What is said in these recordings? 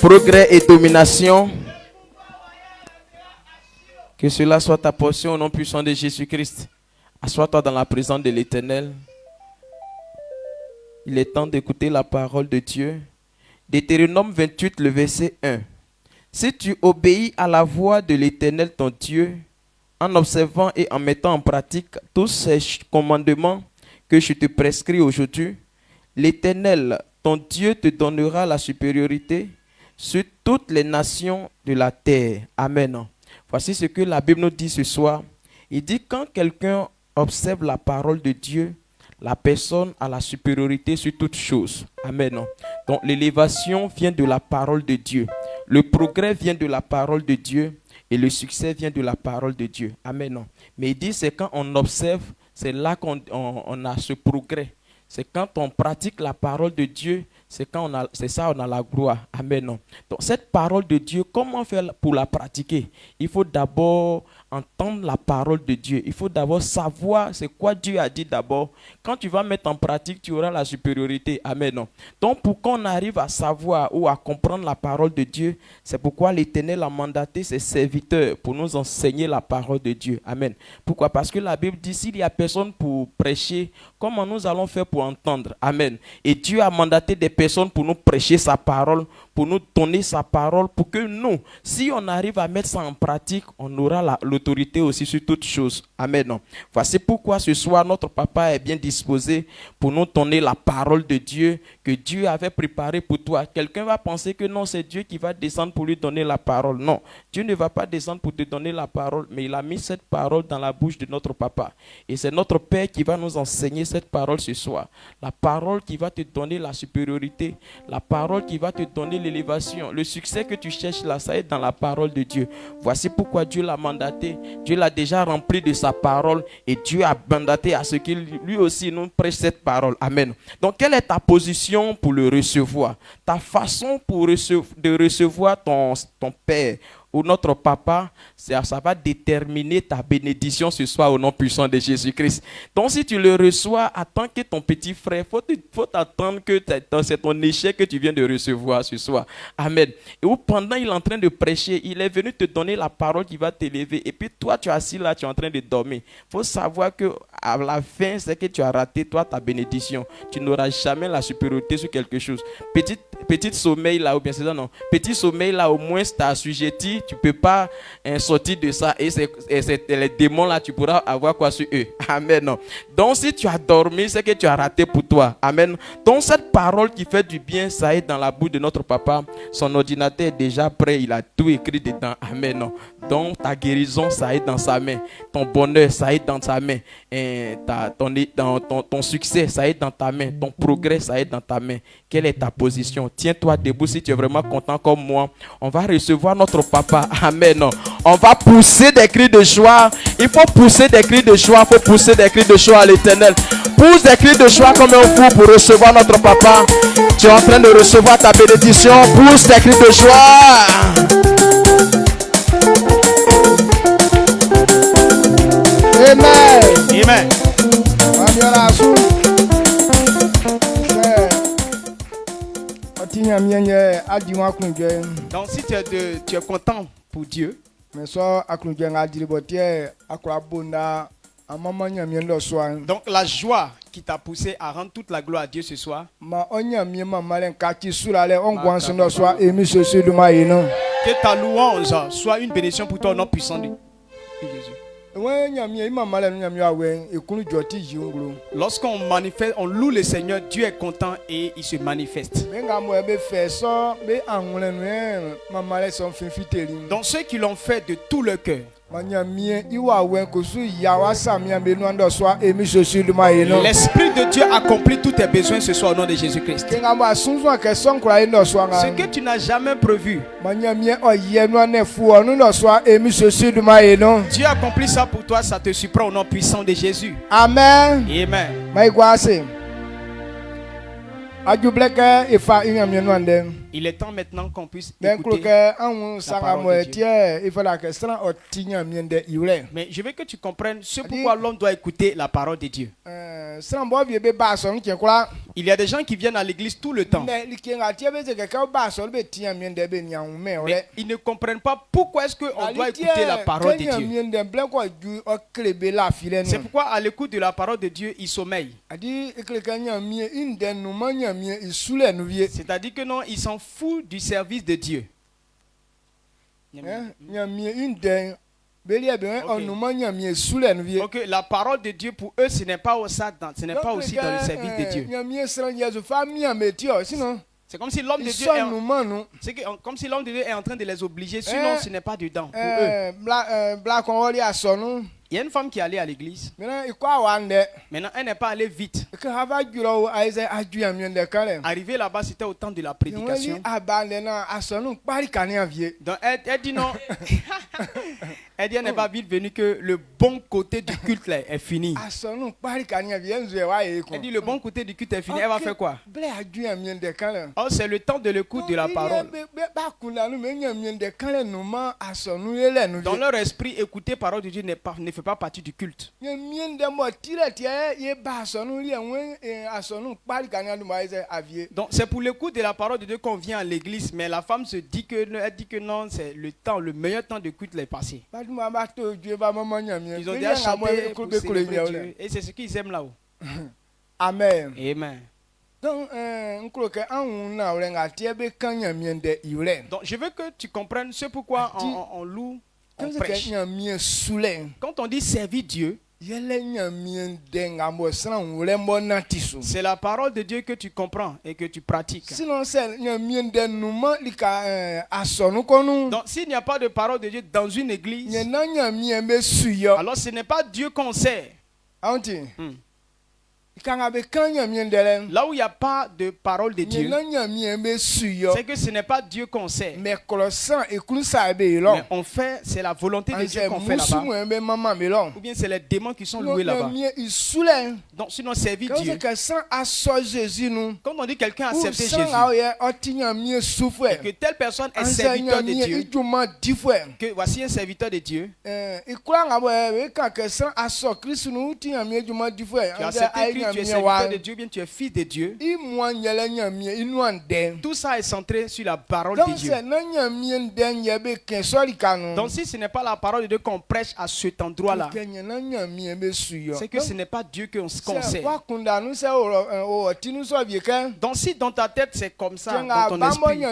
progrès et domination. Que cela soit ta portion au nom puissant de Jésus-Christ. Assois-toi dans la présence de l'Éternel. Il est temps d'écouter la parole de Dieu. Deutéronome 28, le verset 1. Si tu obéis à la voix de l'Éternel ton Dieu, en observant et en mettant en pratique tous ces commandements que je te prescris aujourd'hui, l'Éternel, ton Dieu, te donnera la supériorité sur toutes les nations de la terre. Amen. Voici ce que la Bible nous dit ce soir. Il dit quand quelqu'un observe la parole de Dieu, la personne a la supériorité sur toutes choses. Amen. Donc l'élévation vient de la parole de Dieu. Le progrès vient de la parole de Dieu. Et le succès vient de la parole de Dieu. Amen. Mais il dit c'est quand on observe, c'est là qu'on a ce progrès. C'est quand on pratique la parole de Dieu, c'est quand on a la gloire. Amen. Donc cette parole de Dieu, comment faire pour la pratiquer? Il faut d'abord entendre la parole de Dieu. Il faut d'abord savoir c'est quoi Dieu a dit d'abord. Quand tu vas mettre en pratique, tu auras la supériorité. Amen. Donc pour qu'on arrive à savoir ou à comprendre la parole de Dieu, c'est pourquoi l'Éternel a mandaté ses serviteurs pour nous enseigner la parole de Dieu. Amen. Pourquoi? Parce que la Bible dit s'il n'y a personne pour prêcher, comment nous allons faire pour entendre? Amen. Et Dieu a mandaté des personnes pour nous prêcher sa parole, pour nous donner sa parole, pour que nous, si on arrive à mettre ça en pratique, on aura l'autorité aussi sur toutes choses. Amen. Voici pourquoi ce soir, notre papa est bien disposé pour nous donner la parole de Dieu que Dieu avait préparée pour toi. Quelqu'un va penser que non, c'est Dieu qui va descendre pour lui donner la parole. Non, Dieu ne va pas descendre pour te donner la parole, mais il a mis cette parole dans la bouche de notre papa. Et c'est notre Père qui va nous enseigner cette parole ce soir. La parole qui va te donner la supériorité, la parole qui va te donner l'élévation, le succès que tu cherches là, ça est dans la parole de Dieu. Voici pourquoi Dieu l'a mandaté. Dieu l'a déjà rempli de sa parole et Dieu a mandaté à ce qu'il lui aussi nous prêche cette parole. Amen. Donc, quelle est ta position pour le recevoir? Ta façon de recevoir ton Père ou notre papa, ça va déterminer ta bénédiction ce soir au nom puissant de Jésus-Christ. Donc si tu le reçois, attends que ton petit frère, faut t'attendre que c'est ton échec que tu viens de recevoir ce soir. Amen. Et où pendant il est en train de prêcher, il est venu te donner la parole qui va t'élever. Et puis toi, tu es assis là, tu es en train de dormir. Il faut savoir que à la fin, c'est que tu as raté toi ta bénédiction. Tu n'auras jamais la supériorité sur quelque chose. Petit sommeil là, ou bien c'est ça, non? Petit sommeil là, au moins tu as assujetti. Tu ne peux pas sortir de ça. Et les démons là, tu pourras avoir quoi sur eux. Amen. Donc si tu as dormi, c'est que tu as raté pour toi. Amen. Donc cette parole qui fait du bien, ça est dans la bouche de notre papa. Son ordinateur est déjà prêt. Il a tout écrit dedans. Amen. Donc ta guérison, ça est dans sa main. Ton bonheur, ça est dans sa main. Et ton succès, ça est dans ta main. Ton progrès, ça est dans ta main. Quelle est ta position? Tiens-toi debout si tu es vraiment content comme moi. On va recevoir notre papa. Amen. On va pousser des cris de joie. Il faut pousser des cris de joie. Il faut pousser des cris de joie à l'Éternel. Pousse des cris de joie comme un fou pour recevoir notre papa. Tu es en train de recevoir ta bénédiction. Pousse des cris de joie. Amen. Amen. Donc si tu es content pour Dieu, donc la joie qui t'a poussé à rendre toute la gloire à Dieu ce soir, que ta louange soit une bénédiction pour toi au nom puissant de Jésus. Lorsqu'on manifeste, on loue le Seigneur, Dieu est content et il se manifeste. Donc ceux qui l'ont fait de tout leur cœur, l'Esprit de Dieu accomplit tous tes besoins ce soir au nom de Jésus-Christ. Ce que tu n'as jamais prévu, Dieu accomplit ça pour toi, ça te surprend au nom puissant de Jésus. Amen. Amen. Il est temps maintenant qu'on puisse écouter la parole de Dieu. Mais je veux que tu comprennes ce pourquoi l'homme doit écouter la parole de Dieu. Il y a des gens qui viennent à l'église tout le temps. Mais ils ne comprennent pas pourquoi est-ce qu'on doit écouter la parole de Dieu. C'est pourquoi à l'écoute de la parole de Dieu, ils sommeillent. C'est-à-dire que non, ils s'en foutent du service de Dieu. Ok, la parole de Dieu pour eux, ce n'est pas aussi dans le service de Dieu. C'est comme si l'homme de Dieu est en train de les obliger, sinon ce n'est pas dedans pour eux. Il y a une femme qui est allée à l'église. Maintenant, elle n'est pas allée vite. Arrivée là-bas, c'était au temps de la prédication. Donc, elle dit non. Elle dit elle n'est pas vite venue que le bon côté du culte là est fini. Elle dit le bon côté du culte est fini. Elle va faire quoi? Oh, c'est le temps de l'écoute de la parole. Dans leur esprit, écouter la parole de Dieu ne fait pas partie du culte. Donc c'est pour l'écoute de la parole de Dieu qu'on vient à l'église, mais la femme se dit que non, c'est le meilleur temps de culte est passé. Ils ont déjà chanté pour célébrer Dieu, et c'est ce qu'ils aiment là-haut. Amen. Amen. Donc je veux que tu comprennes ce pourquoi on loue, on prêche. Quand on dit servir Dieu, c'est la parole de Dieu que tu comprends et que tu pratiques. Donc s'il n'y a pas de parole de Dieu dans une église, alors ce n'est pas Dieu qu'on sert. Là où il n'y a pas de parole de Dieu, c'est que ce n'est pas Dieu qu'on sert. Mais on fait, c'est la volonté de Dieu qu'on fait là-bas. Ou bien c'est les démons qui sont loués là-bas. Donc sinon servir Dieu. Quand on dit quelqu'un a accepté Jésus, et que telle personne est serviteur de Dieu, que voici un serviteur de Dieu, tu as accepté Christ, tu es serviteur de Dieu, bien tu es fils de Dieu. Tout ça est centré sur la parole de Dieu. Donc si ce n'est pas la parole de Dieu qu'on prêche à cet endroit-là, c'est que ce n'est pas Dieu qu'on sert. Donc si dans ta tête c'est comme ça, dans ton esprit,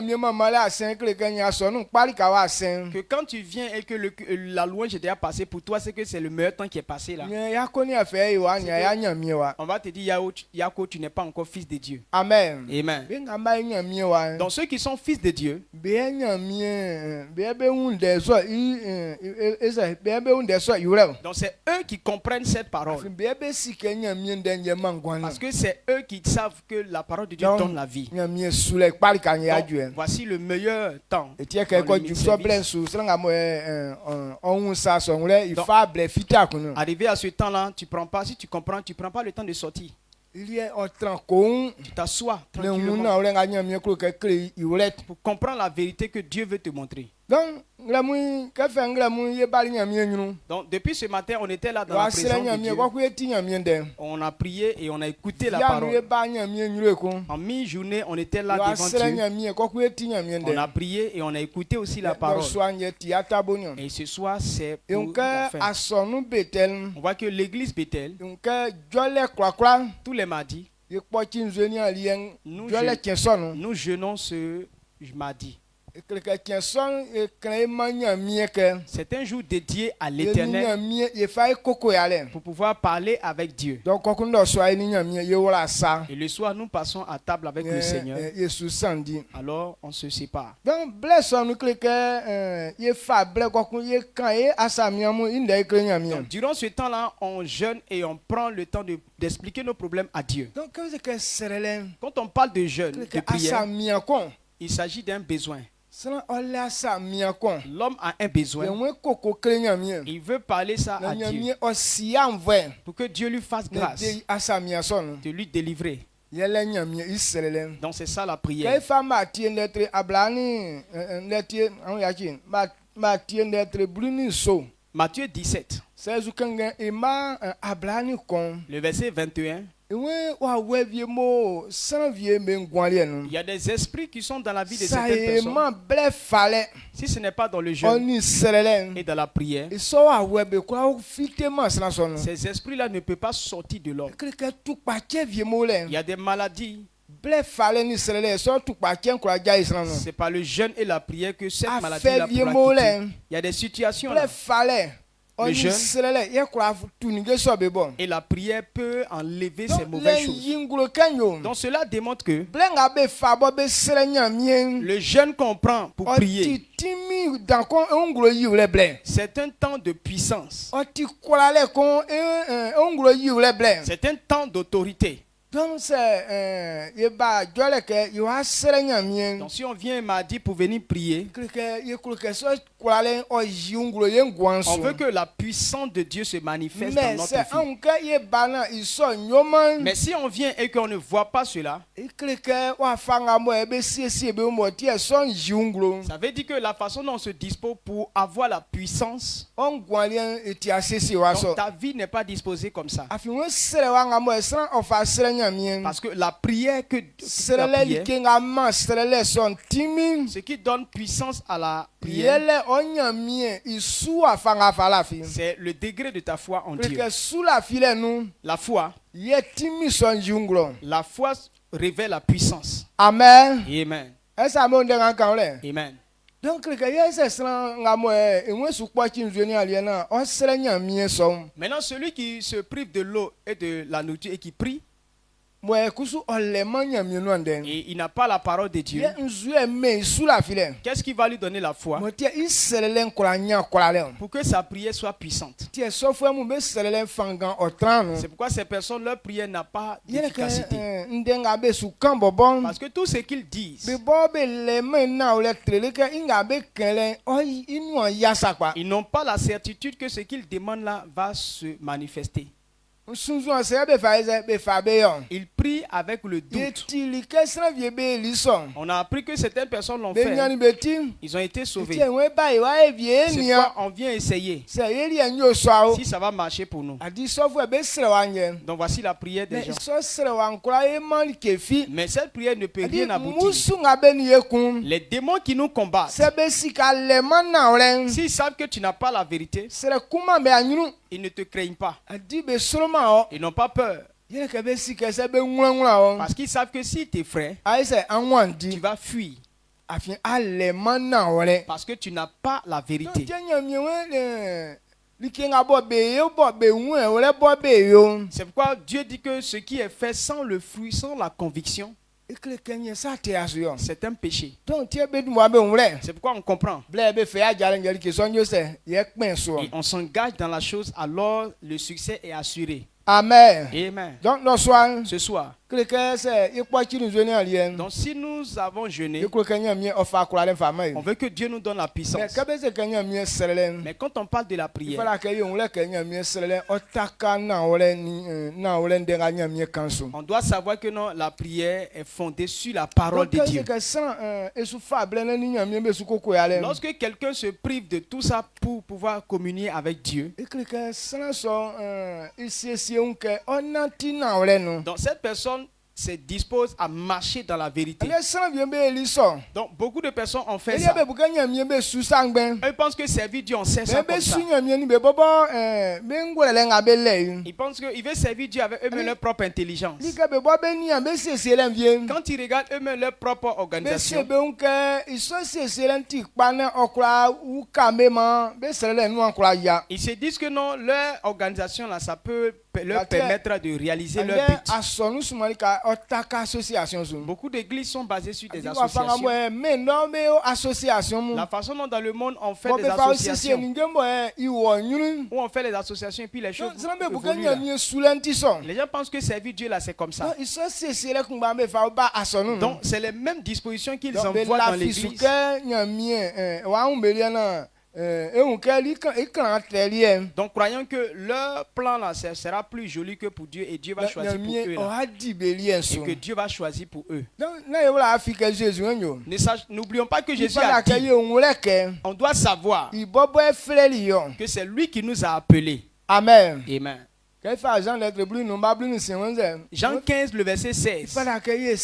que quand tu viens et que la louange est déjà passée, pour toi c'est que c'est le meilleur temps qui est passé là. On va te dire, Yako, tu n'es pas encore fils de Dieu. Amen. Amen. Donc ceux qui sont fils de Dieu, donc c'est eux qui comprennent cette parole. Parce que c'est eux qui savent que la parole de Dieu donne la vie. Donc, voici le meilleur temps. Arrivé à ce temps-là, tu prends pas, si tu comprends, tu prends pas le temps de sortir. Tu t'assois tranquillement pour comprendre la vérité que Dieu veut te montrer. Donc depuis ce matin, on était là dans la présence de Dieu. On a prié et on a écouté la parole. En mi-journée, on était là devant Dieu. On a prié et on a écouté aussi la parole. Et ce soir, c'est pour la fin. On voit que l'église Bethel, tous les mardis, nous jeûnons ce mardi. C'est un jour dédié à l'Éternel pour pouvoir parler avec Dieu. Et le soir, nous passons à table avec le Seigneur. Alors, on se sépare. Donc, durant ce temps-là, on jeûne et on prend le temps d'expliquer nos problèmes à Dieu. Quand on parle de jeûne, de prière, il s'agit d'un besoin. L'homme a un besoin. Il veut parler ça à Dieu pour que Dieu lui fasse grâce de lui délivrer. Donc c'est ça la prière. Matthieu 17. Le verset 21. Il y a des esprits qui sont dans la vie de certaines personnes. Si ce n'est pas dans le jeûne et dans la prière, ces esprits-là ne peuvent pas sortir de l'homme. Il y a des maladies. C'est par le jeûne et la prière que cette maladie-là pourra quitter. Il y a des situations là. Le jeûne et la prière peut enlever ces mauvaises choses. Donc cela démontre que le jeûne qu'on prend pour prier, c'est un temps de puissance. C'est un temps d'autorité. Donc si on vient mardi pour venir prier, on veut que la puissance de Dieu se manifeste dans notre vie. Mais si on vient et qu'on ne voit pas cela, ça veut dire que la façon dont on se dispose pour avoir la puissance, donc ta vie n'est pas disposée comme ça. Parce que la prière ce qui donne puissance à la prière, c'est le degré de ta foi en Dieu. La foi révèle la puissance. Amen. Amen. Amen. Donc, maintenant, celui qui se prive de l'eau et de la nourriture et qui prie, et il n'a pas la parole de Dieu, qu'est-ce qui va lui donner la foi pour que sa prière soit puissante? C'est pourquoi ces personnes, leur prière n'a pas d'efficacité. Parce que tout ce qu'ils disent, ils n'ont pas la certitude que ce qu'ils demandent là va se manifester. Il prie avec le doute. On a appris que certaines personnes l'ont fait. Ils ont été sauvés. C'est pourquoi on vient essayer si ça va marcher pour nous. Donc voici la prière des gens. Mais cette prière ne peut rien aboutir. Les démons qui nous combattent, s'ils savent que tu n'as pas la vérité, ils ne te craignent pas. Ils n'ont pas peur. Parce qu'ils savent que si tes frères, tu vas fuir. Parce que tu n'as pas la vérité. C'est pourquoi Dieu dit que ce qui est fait sans le fruit, sans la conviction, c'est un péché. C'est pourquoi on comprend. Et on s'engage dans la chose, alors le succès est assuré. Amen. Amen. Donc ce soir, donc si nous avons jeûné, on veut que Dieu nous donne la puissance. Mais quand on parle de la prière, on doit savoir que non, la prière est fondée sur la parole de Dieu. Lorsque quelqu'un se prive de tout ça pour pouvoir communier avec Dieu, donc cette personne se dispose à marcher dans la vérité. Donc beaucoup de personnes ont fait ça. Ils pensent que servir Dieu, on sait ça comme ça. Ils pensent qu'ils veulent servir Dieu avec eux-mêmes leur propre intelligence. Quand ils regardent eux-mêmes leur propre organisation, ils se disent que non, leur organisation là, ça peut leur permettre de réaliser leur but. Beaucoup d'églises sont basées sur des associations. La façon dont dans le monde on fait des associations, où on fait les associations et puis les choses évoluent là. Les gens pensent que servir Dieu là c'est comme ça. Donc c'est les mêmes dispositions qu'ils envoient dans l'église. Donc croyant que leur plan là sera plus joli que pour Dieu et Dieu va choisir pour eux là. Et que Dieu va choisir pour eux. N'oublions pas que Jésus a dit, on doit savoir que c'est lui qui nous a appelés. Amen. Amen. Jean 15, le verset 16. Il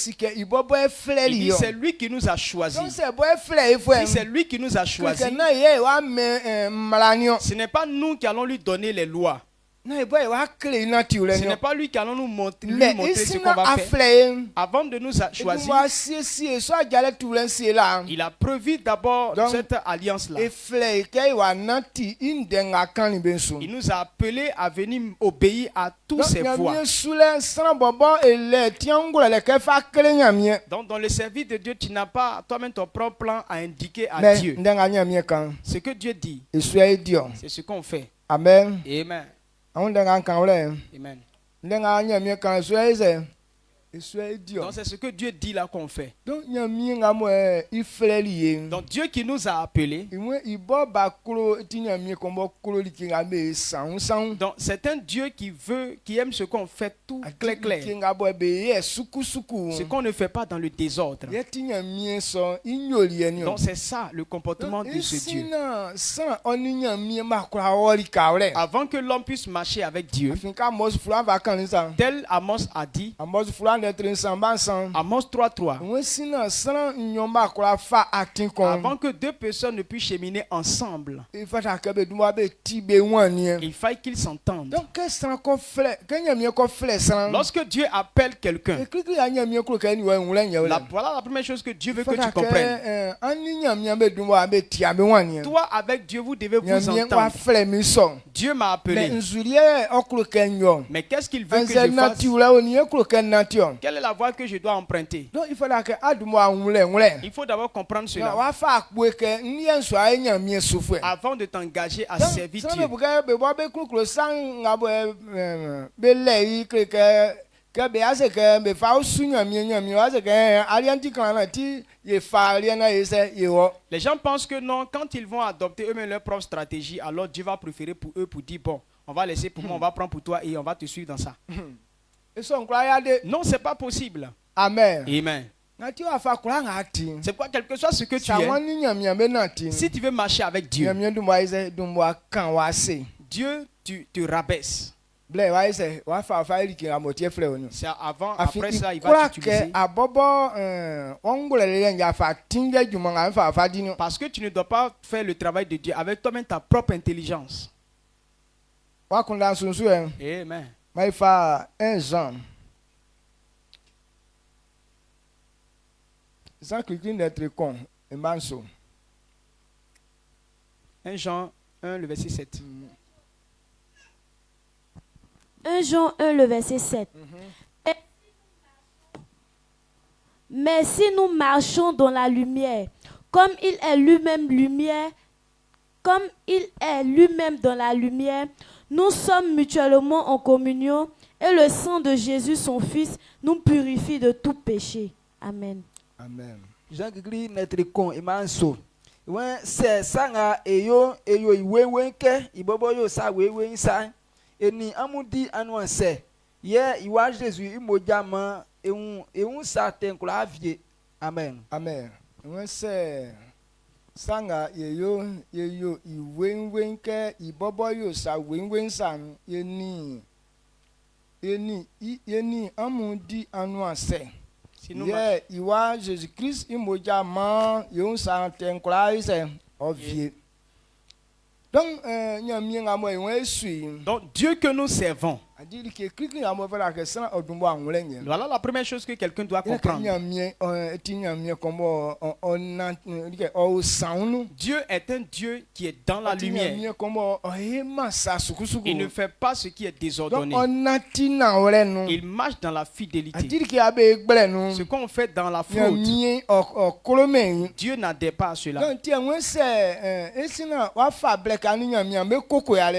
dit c'est lui qui nous a choisis. Si c'est lui qui nous a choisis, ce n'est pas nous qui allons lui donner les lois. Ce n'est pas lui qui allons lui montrer ce qu'on va faire. Avant de nous choisir, il a prévu d'abord cette alliance-là. Il nous a appelés à venir obéir à tous ses voies. Donc dans le service de Dieu, tu n'as pas toi-même ton propre plan à indiquer à Dieu. Ce que Dieu dit, c'est ce qu'on fait. Amen. Amen. Amen. Donc c'est ce que Dieu dit là qu'on fait. Donc Dieu qui nous a appelés. Donc c'est un Dieu qui aime ce qu'on fait tout clair. Ce qu'on ne fait pas dans le désordre. Donc c'est ça le comportement de ce Dieu. Avant que l'homme puisse marcher avec Dieu, tel Amos a dit, Amos 3:3. Avant que deux personnes ne puissent cheminer ensemble, il faut qu'ils s'entendent. Lorsque Dieu appelle quelqu'un, voilà la première chose que Dieu veut que tu comprennes. Toi avec Dieu, vous devez vous entendre. Dieu m'a appelé. Mais qu'est-ce qu'il veut que je fasse? Quelle est la voie que je dois emprunter? Il faut d'abord comprendre cela avant de t'engager à servir Dieu. Les gens pensent que non, quand ils vont adopter eux-mêmes leur propre stratégie, alors Dieu va préférer pour eux pour dire bon, on va laisser pour moi, on va prendre pour toi et on va te suivre dans ça. Non, c'est pas possible. Amen. Amen. C'est quoi, quel que soit ce que tu es, si tu veux marcher avec Dieu, Dieu, tu te rabaisses. C'est avant, après ça, il va t'utiliser. Parce que tu ne dois pas faire le travail de Dieu avec toi-même ta propre intelligence. Amen. 1 Jean 1, le verset 7. 1 Jean 1, le verset 7. Mais si nous marchons dans la lumière, comme il est lui-même lumière, comme il est lui-même dans la lumière, nous sommes mutuellement en communion et le sang de Jésus, son Fils, nous purifie de tout péché. Amen. Amen. Jean-Christ notre con et manso. When se sanga eyo iwenke ibobo yo sa wewen sa eni amudi anu se ye iwa Jesus imojama ehun sa tenkula vie. Amen. Amen. When se sanga eyo iwenke ibobo yo sa wewen sa eni amudi anu se. Yeah, iwa Jésus-Christ imoja man yon sa tenkla ise ovie. Donc Dieu que nous servons. Voilà la première chose que quelqu'un doit comprendre. Dieu est un Dieu qui est dans la lumière. Il ne fait pas ce qui est désordonné. Il marche dans la fidélité. Ce qu'on fait dans la fraude, Dieu n'adhère pas à cela.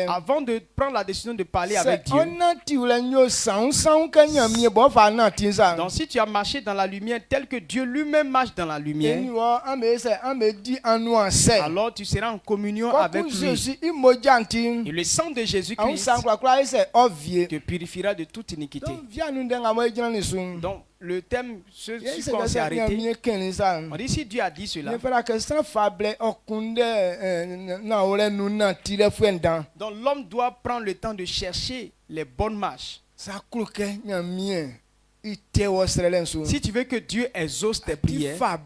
Avant de prendre la décision de parler avec Dieu, Donc si tu as marché dans la lumière tel que Dieu lui-même marche dans la lumière, alors tu seras en communion avec lui. Et le sang de Jésus-Christ te purifiera de toute iniquité. Donc le thème, ce sur quoi on s'est arrêté, on dit si Dieu a dit cela, donc l'homme doit prendre le temps de chercher les bonnes marches. Si tu veux que Dieu exauce tes prières, prends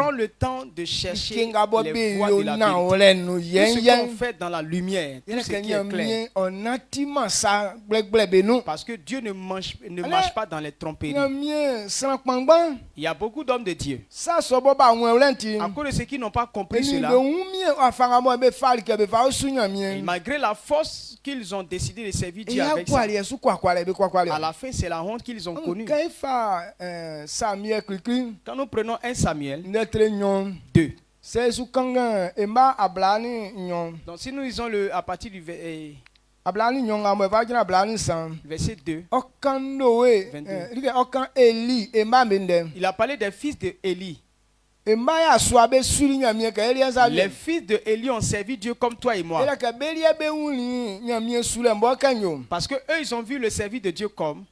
le temps de chercher les voies de la vérité. Tout ce qu'on fait dans la lumière, tout ce qui est clair. Parce que Dieu ne marche pas dans les tromperies. Il y a beaucoup d'hommes de Dieu. À cause de ceux qui n'ont pas compris cela, et malgré la force qu'ils ont décidé de servir Dieu avec ça, à la fin, c'est la honte qu'ils ont connue. Quand nous prenons 1 Samuel 2. Donc si nous lisons à partir du verset 2, 22. Il a parlé des fils de Élie. Les fils de Élie ont servi Dieu comme toi et moi. Parce que eux, ils ont vu le service de Dieu comme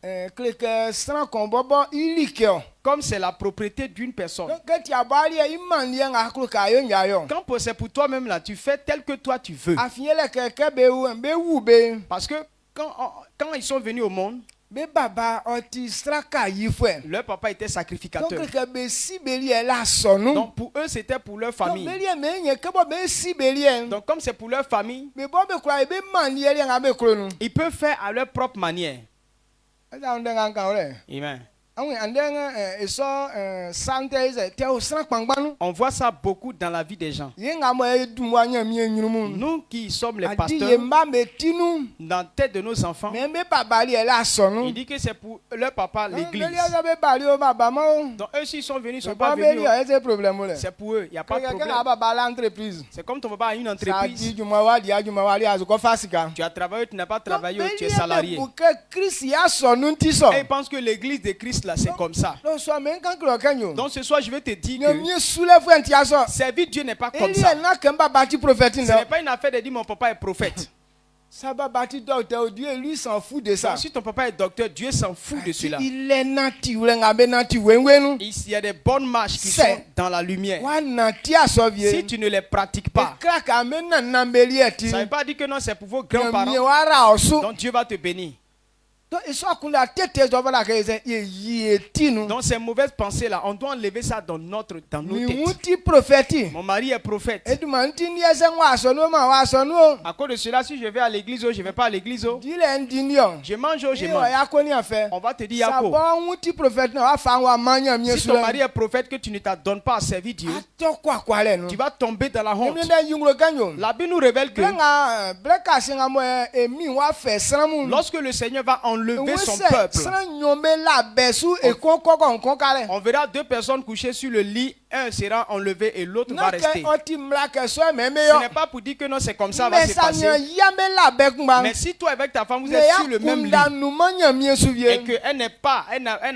c'est la propriété d'une personne. Quand c'est pour toi-même là, tu fais tel que toi tu veux. Parce que quand ils sont venus au monde, leur papa était sacrificateur. Donc pour eux, c'était pour leur famille. Donc comme c'est pour leur famille, ils peuvent faire à leur propre manière. Amen. On voit ça beaucoup dans la vie des gens. Nous qui sommes les pasteurs, dans la tête de nos enfants, il dit que c'est pour leur papa l'église. Donc eux s'ils sont venus, ils ne sont pas venus. C'est pour eux, il n'y a pas de problème. C'est comme ton papa a une entreprise. Tu as travaillé, tu n'as pas travaillé, tu es salarié. Et ils pensent que l'église de Christ là, c'est comme ça. Donc ce soir je vais te dire que servir Dieu n'est pas comme ça. Ce n'est pas une affaire de dire mon papa est prophète. Lui s'en fout de ça. Donc, si ton papa est docteur, Dieu s'en fout de cela. Il y a des bonnes marches qui sont dans la lumière. Si tu ne les pratiques pas, ça ne veut pas dire que non, c'est pour vos grands-parents. Donc Dieu va te bénir. Donc ces mauvaises pensées là, on doit enlever ça dans nos têtes. Mon mari est prophète. À cause de cela, si je vais à l'église, je ne vais pas à l'église. Je mange, je mange. On va te dire Yako. Si ton mari est prophète, que tu ne t'adonnes pas à servir Dieu, tu vas tomber dans la honte. La Bible nous révèle que lorsque le Seigneur va enlever son peuple, on verra deux personnes couchées sur le lit, un sera enlevé et l'autre va rester. Ce n'est pas pour dire que non, c'est comme ça va se passer. Mais si toi avec ta femme vous êtes sur le même lit et qu'elle n'a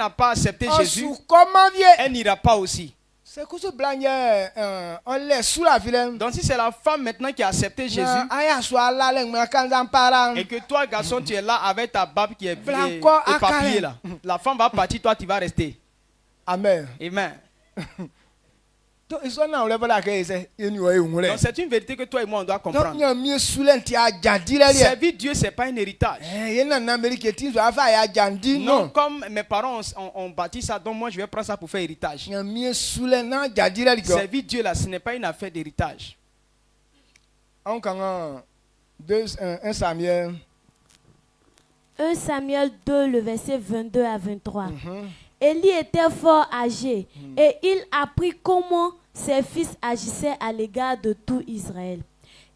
pas accepté Jésus, elle n'ira pas aussi. Donc si c'est la femme maintenant qui a accepté Jésus et que toi garçon tu es là avec ta barbe qui est éparpillée là, la femme va partir, toi tu vas rester. Amen. Amen. Donc c'est une vérité que toi et moi on doit comprendre. Servir Dieu c'est pas un héritage. Non, comme mes parents ont bâti ça, donc moi je vais prendre ça pour faire héritage. Servir Dieu là, ce n'est pas une affaire d'héritage. 1 Samuel 2, le verset 22 à 23. Élie était fort âgé et il apprit comment ses fils agissaient à l'égard de tout Israël.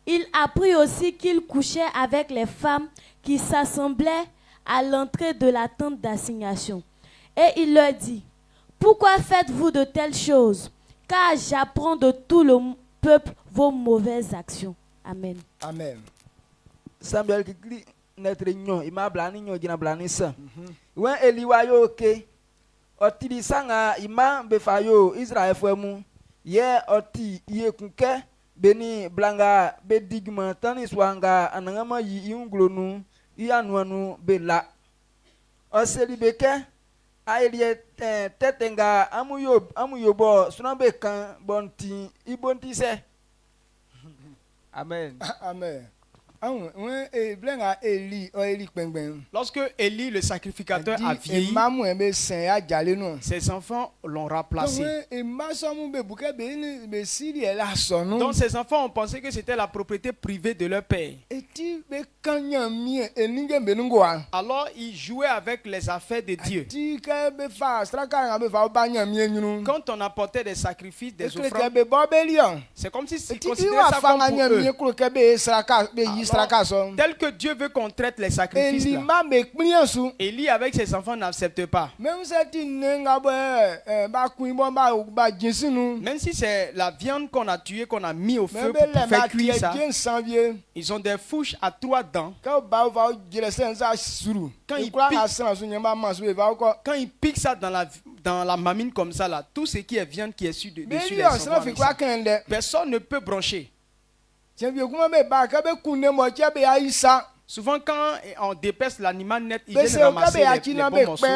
Il apprit aussi qu'il couchait avec les femmes qui s'assemblaient à l'entrée de la tente d'assignation. Et il leur dit, « Pourquoi faites-vous de telles choses? Car j'apprends de tout le peuple vos mauvaises actions. » Amen. Amen. Samuel netre nyo ima blani nyo jina blani sa wen eliwa yo ke otidi sanga ima befayo Israel fuemu ye oti ye kunke beni blanga bedigma tani swanga anangama yi iunglonu iyanuanu bela oseli beke ayelie tetenga amuyobo sunabe kan bonti ibonti se amen amen. Lorsque Élie, le sacrificateur, a vieilli, ses enfants l'ont remplacé. Donc ses enfants ont pensé que c'était la propriété privée de leur père. Alors ils jouaient avec les affaires de Dieu. Quand on apportait des sacrifices, des offrandes, c'est comme si ils considéraient ça comme pour eux. Tel que Dieu veut qu'on traite les sacrifices là, Élie avec ses enfants n'accepte pas. Même si c'est la viande qu'on a tuée, qu'on a mis au feu pour faire cuire ça, ils ont des fourches à 3 dents. Quand ils piquent ça dans la mamine comme ça là, tout ce qui est viande qui est dessus les enfants, personne ne peut broncher. Souvent quand on dépaisse l'animal net, ils viennent ramasser les bons morceaux.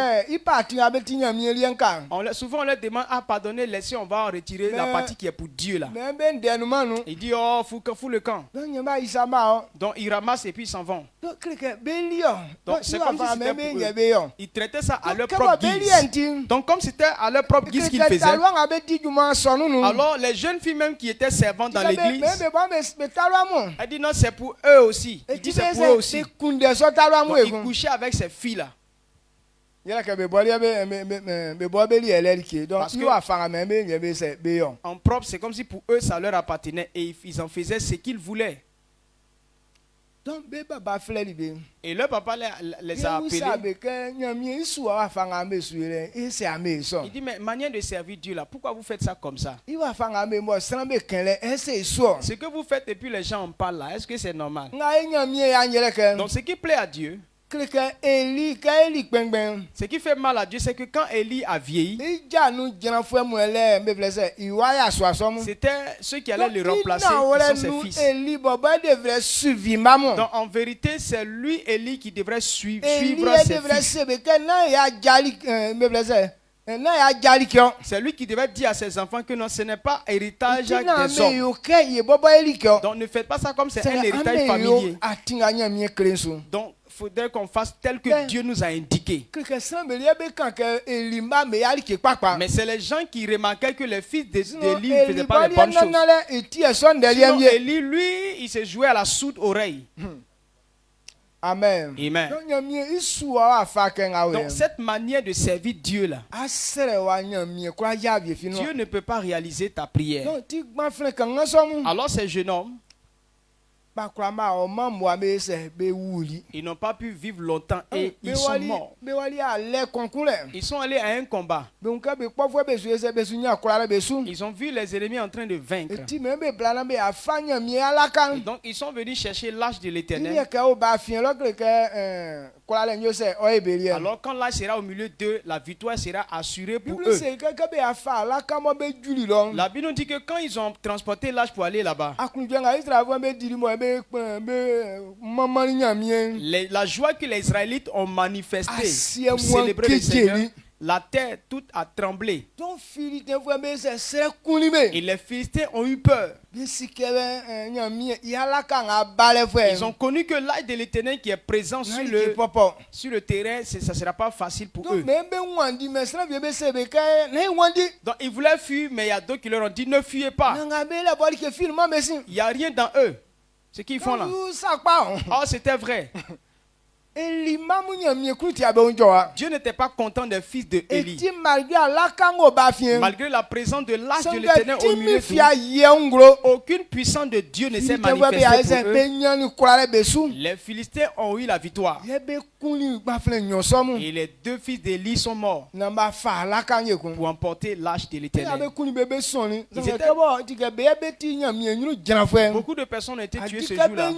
Souvent on leur demande pardonnez, laissez, on va en retirer la partie qui est pour Dieu là. Il dit oh fous le camp. Donc ils ramassent et puis ils s'en vont. Donc c'est comme si c'était pour eux. Ils traitaient ça à leur propre guise. Donc comme c'était à leur propre guise qu'ils faisaient. Alors les jeunes filles même qui étaient servantes dans l'église, elle dit non c'est pour eux aussi. Il dit c'est pour eux aussi. Donc, il couchait avec ces filles là. En propre, c'est comme si pour eux ça leur appartenait et ils en faisaient ce qu'ils voulaient. Et leur papa les a appelés. Il dit mais manière de servir Dieu là, pourquoi vous faites ça comme ça? Ce que vous faites et puis les gens en parlent là, est-ce que c'est normal? Donc ce qui plaît à Dieu, ce qui fait mal à Dieu, c'est que quand Élie a vieilli, c'était ceux qui allaient le remplacer, qui sont ses fils. Donc en vérité, c'est lui, Élie, qui devrait suivre ses fils. C'est lui qui devait dire à ses enfants que non, ce n'est pas héritage des hommes. Donc ne faites pas ça comme c'est un héritage familier. Donc il faudrait qu'on fasse tel que Dieu nous a indiqué. Mais c'est les gens qui remarquaient que les fils d'Élie ne faisaient pas les bonnes choses. Sinon Élie, lui, il se jouait à la sourde oreille. Amen. Amen. Donc cette manière de servir Dieu là, Dieu ne peut pas réaliser ta prière. Alors ces jeunes hommes, ils n'ont pas pu vivre longtemps et ils sont morts. Ils sont allés à un combat. Ils ont vu les ennemis en train de vaincre. Et donc ils sont venus chercher l'âge de l'Éternel. Alors quand l'âge sera au milieu d'eux, la victoire sera assurée pour eux. La Bible nous dit que quand ils ont transporté l'âge pour aller là-bas, la joie que les Israélites ont manifestée pour célébrer le Seigneur, la terre toute a tremblé. Et les Philistins ont eu peur. Ils ont connu que l'âge de l'Éternel qui est présent sur le terrain, ça ne sera pas facile pour eux. Donc ils voulaient fuir, mais il y a d'autres qui leur ont dit ne fuyez pas. Il n'y a rien dans eux. Ce qu'ils font là. Oh, c'était vrai. Dieu n'était pas content des fils de Élie. Malgré la présence de l'âge de l'Éternel au milieu d'eux, aucune puissance de Dieu ne s'est manifestée pour eux. Les Philistins ont eu la victoire. Et les deux fils d'Élie sont morts pour emporter l'arche de l'Éternel. Beaucoup de personnes ont été tuées ce jour-là.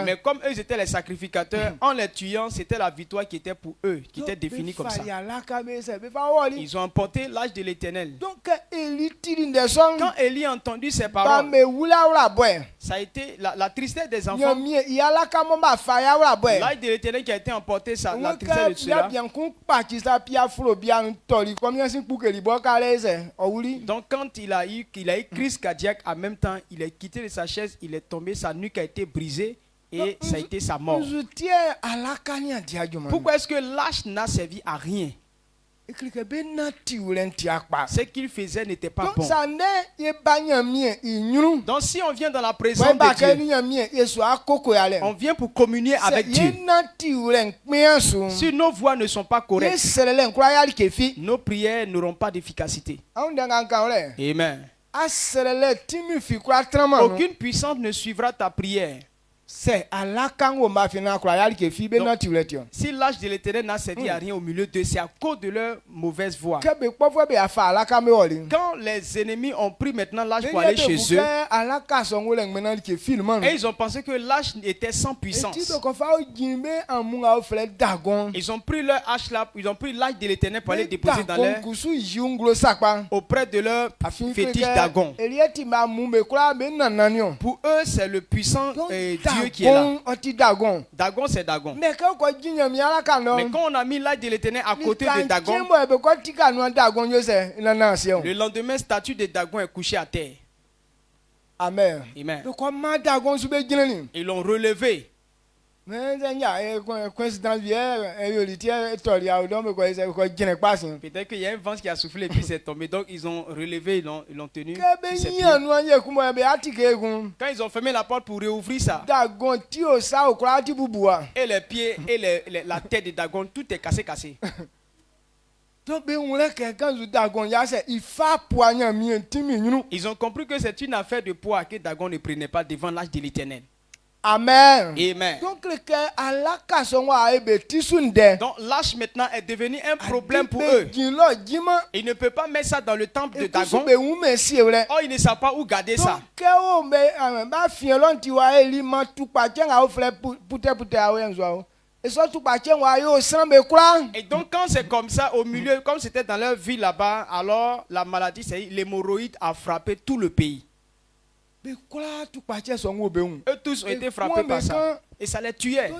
Mais comme eux étaient les sacrificateurs, en les tuant, c'était la victoire qui était pour eux, qui était définie comme ça. Ils ont emporté l'arche de l'Éternel. Quand Élie a entendu ces paroles, ça a été la tristesse des enfants. L'arche de l'Éternel qui a été emportée, la tristesse de ceux-là. Donc quand il a eu crise cardiaque, en même temps, il est quitté de sa chaise, il est tombé, sa nuque a été brisée et ça a été sa mort. Pourquoi est-ce que l'arche n'a servi à rien? Ce qu'il faisait n'était pas bon. Donc si on vient dans la présence de Dieu, on vient pour communier avec Dieu. Si nos voix ne sont pas correctes, nos prières n'auront pas d'efficacité. Amen. Aucune puissance ne suivra ta prière. Si l'âge de l'Éternel n'a servi à rien au milieu d'eux, c'est à cause de leur mauvaise voix. Quand les ennemis ont pris maintenant l'âge pour aller chez eux, et ils ont pensé que l'âge était sans puissance. Ils ont pris leur hache là, ils ont pris l'âge de l'Éternel pour aller déposer dans leur auprès de leur fétiche Dagon. Pour eux, c'est le puissant Dieu qui est là. Dagon, c'est Dagon. Mais quand on a mis l'âge de l'Éternel à côté de Dagon, le lendemain, statue de Dagon est couchée à terre. Amen. Amen. Ils l'ont relevé. Peut-être qu'il y a un vent qui a soufflé et puis c'est tombé. Donc ils ont relevé, ils l'ont tenu. Quand ils ont fermé la porte pour réouvrir ça, et les pieds et la tête de Dagon, tout est cassé. Ils ont compris que c'est une affaire de poids que Dagon ne prenait pas devant l'âge de l'Éternel. Amen. Amen. Donc l'âge maintenant est devenu un problème pour eux. Ils ne peuvent pas mettre ça dans le temple de Dagon. Oh, ils ne savent pas où garder ça. Et donc quand c'est comme ça au milieu, comme c'était dans leur vie là-bas, alors la maladie, c'est l'hémorroïde a frappé tout le pays. Eux tous ont été frappés par ça. Et ça les tuait.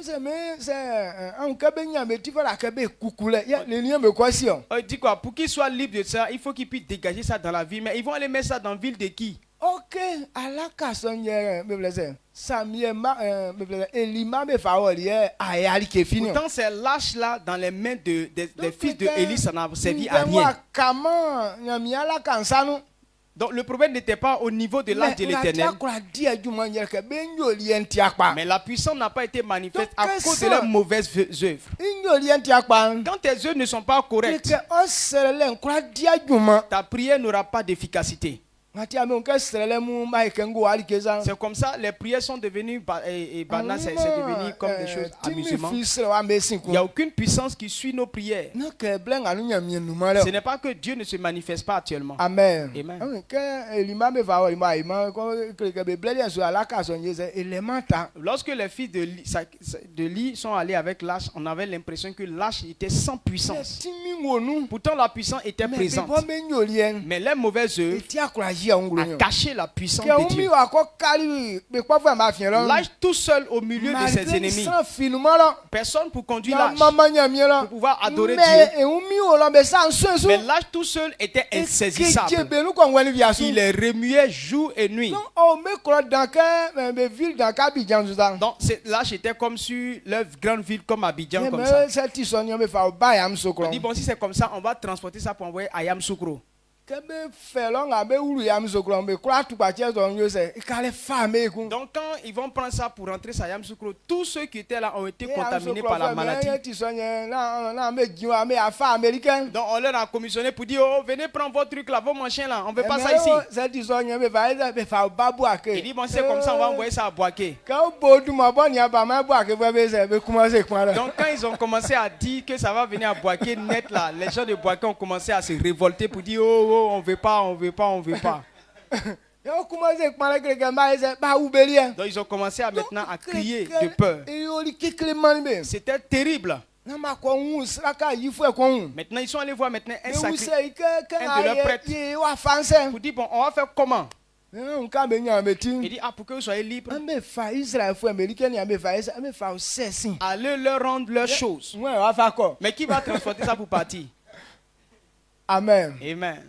Il dit quoi? Pour qu'ils soient libres de ça, il faut qu'ils puissent dégager ça dans la ville. Mais ils vont aller mettre ça dans la ville de qui? Ok, pourtant c'est l'âge là dans les mains des fils de Élie, ça n'a servi à rien. Donc le problème n'était pas au niveau de l'âge de l'Éternel. Mais la puissance n'a pas été manifeste à cause de leurs mauvaises œuvres. Quand tes œuvres ne sont pas correctes, ta prière n'aura pas d'efficacité. C'est comme ça, les prières sont devenues banales, c'est devenu comme des choses amusements. Il n'y a aucune puissance qui suit nos prières. Ce n'est pas que Dieu ne se manifeste pas actuellement. Amen. Amen. Lorsque les fils de Lie sont allés avec l'âge, on avait l'impression que l'âge était sans puissance. Pourtant la puissance était présente. Mais les mauvaises œuvres a caché la puissance de Dieu. L'âge tout seul au milieu de ses ennemis. Personne pour conduire l'âge, pour pouvoir adorer Dieu. Mais l'âge tout seul était insaisissable. Il les remuait jour et nuit. Donc l'âge était comme sur leur grande ville comme Abidjan comme ça. On dit bon, si c'est comme ça, on va transporter ça pour envoyer à Yamoussoukro. Donc quand ils vont prendre ça pour rentrer à Yamoussoukro, tous ceux qui étaient là ont été contaminés par la maladie. Donc on leur a commissionné pour dire, oh, venez prendre votre truc là, vos machins là, on ne veut pas ça ici. Il dit, bon, c'est comme ça, on va envoyer ça à Boaké. Donc quand ils ont commencé à dire que ça va venir à Boaké net là, les gens de Boaké ont commencé à se révolter pour dire, oh, on veut pas, on veut pas, on veut pas. Donc ils ont commencé à maintenant à crier de peur. C'était terrible. Maintenant ils sont allés voir maintenant un de leurs prêtres pour dire, bon, on va faire comment? Il dit, ah, pour que vous soyez libres, allez leur rendre leurs choses. Mais qui va transporter ça pour partir? Amen. Amen.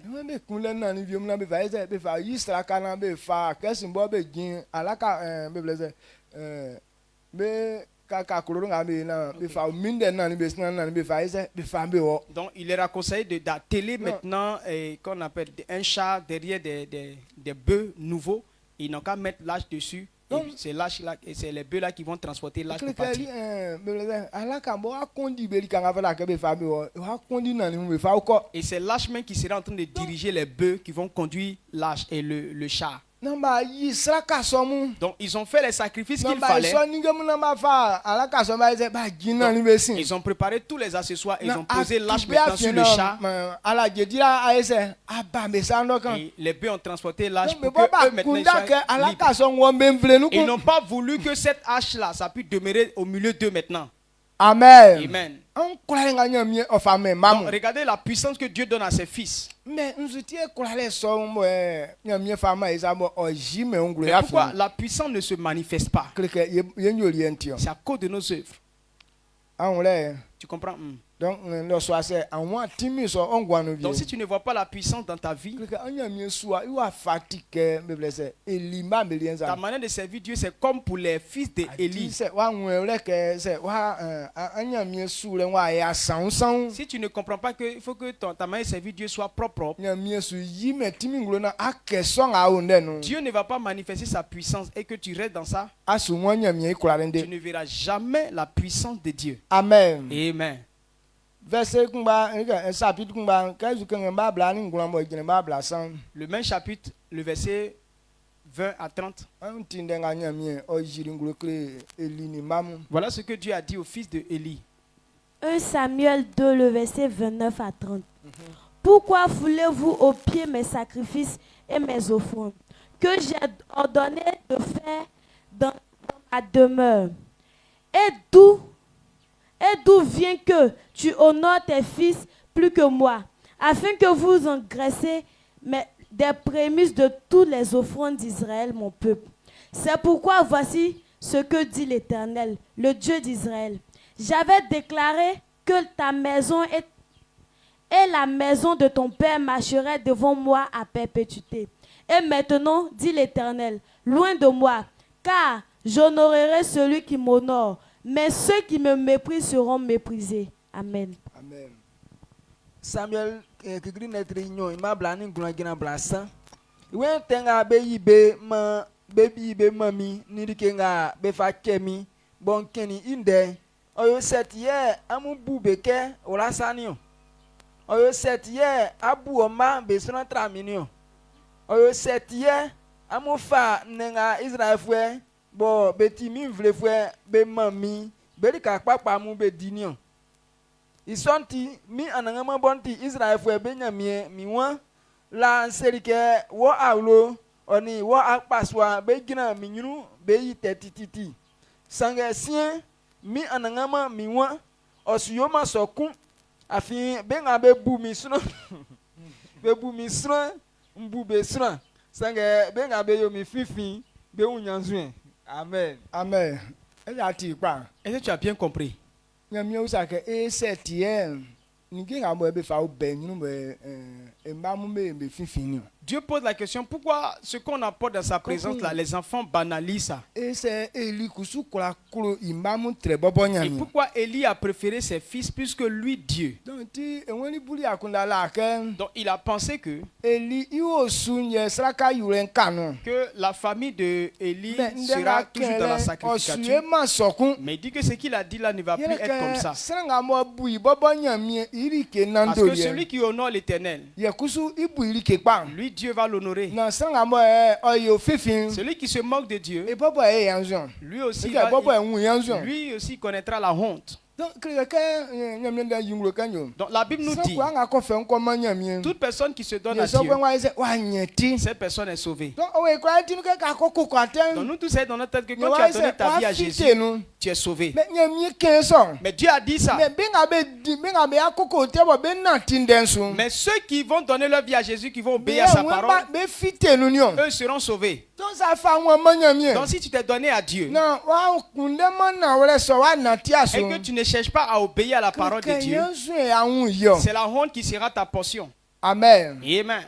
Donc il leur a conseillé d'atteler maintenant qu'on appelle un char derrière des bœufs nouveaux. Ils n'ont qu'à mettre l'âge dessus. C'est l'âge là, et c'est les bœufs là qui vont transporter l'âge pour partir. Et c'est l'âge même qui sera en train de diriger les bœufs qui vont conduire l'âge et le char. Donc ils ont fait les sacrifices qu'il fallait. Ils ont préparé tous les accessoires. Ils ont posé l'âge maintenant sur le char. Et les bœufs ont transporté l'âge pour que eux maintenant soient libres. Ils n'ont pas voulu que cette hache là ça puisse demeurer au milieu d'eux maintenant. Amen. Amen. Donc, regardez la puissance que Dieu donne à ses fils. Mais pourquoi la puissance ne se manifeste pas? C'est à cause de nos œuvres. Tu comprends? Donc si tu ne vois pas la puissance dans ta vie, ta manière de servir Dieu, c'est comme pour les fils d'Élie. Si tu ne comprends pas qu'il faut que ta manière de servir Dieu soit propre, Dieu ne va pas manifester sa puissance et que tu restes dans ça, tu ne verras jamais la puissance de Dieu. Amen. Amen. Le même chapitre, le verset 20 à 30. Voilà ce que Dieu a dit au fils de Élie. 1 Samuel 2, le verset 29 à 30. Pourquoi foulez-vous aux pieds mes sacrifices et mes offrandes que j'ai ordonné de faire dans ma demeure? Et d'où vient que tu honores tes fils plus que moi, afin que vous engraissez des prémices de toutes les offrandes d'Israël, mon peuple? C'est pourquoi voici ce que dit l'Éternel, le Dieu d'Israël. J'avais déclaré que ta maison et la maison de ton père marcheraient devant moi à perpétuité. Et maintenant, dit l'Éternel, loin de moi, car j'honorerai celui qui m'honore, mais ceux qui me méprisent seront méprisés. Amen. Amen. Samuel kigri netrinyo imablani nguna blasa. Wen tenga be mami nirikenga be fakemi bonkeni inde. Oyo set ye amu bubeke olasanio. Oyo set ye abu oma be sona traminio. Oyo set ye amu fa nenga Israel fwe bo beti mi vle fwe be mami be ka papa mu be dinio. Isonti mi anangama bonti Israel fwe be nyamie miwa la nserike wo awlo oni wo akpaswa be gina minyunu be yite tititi. Sange sien mi anangama miwa osuyoma sokun afi be nga be bu mi suno be bu mi suno mbu be suno sange be nga be yo mi fifi be unyanzuen. Amen. Amen. Est-ce que tu as bien compris? Dieu pose la question, pourquoi ce qu'on apporte dans sa présence là, les enfants banalisent ça? Et pourquoi Élie a préféré ses fils plus que lui, Dieu? Donc il a pensé que la famille de Élie sera toujours dans la sacrificature. Mais il dit que ce qu'il a dit là ne va plus être comme ça. Parce que celui qui honore l'Éternel, lui Dieu va l'honorer. Celui qui se moque de Dieu, lui aussi connaîtra la honte. Donc la Bible nous dit, toute personne qui se donne à Dieu, cette personne est sauvée. Donc nous tous savons dans notre tête que quand tu as donné ta vie à Jésus, tu es sauvé. Mais Dieu a dit ça. Mais ceux qui vont donner leur vie à Jésus, qui vont obéir à sa parole, eux seront sauvés. Donc si tu t'es donné à Dieu et que tu ne cherches pas à obéir à la parole de Dieu, c'est la honte qui sera ta portion. Amen. Amen.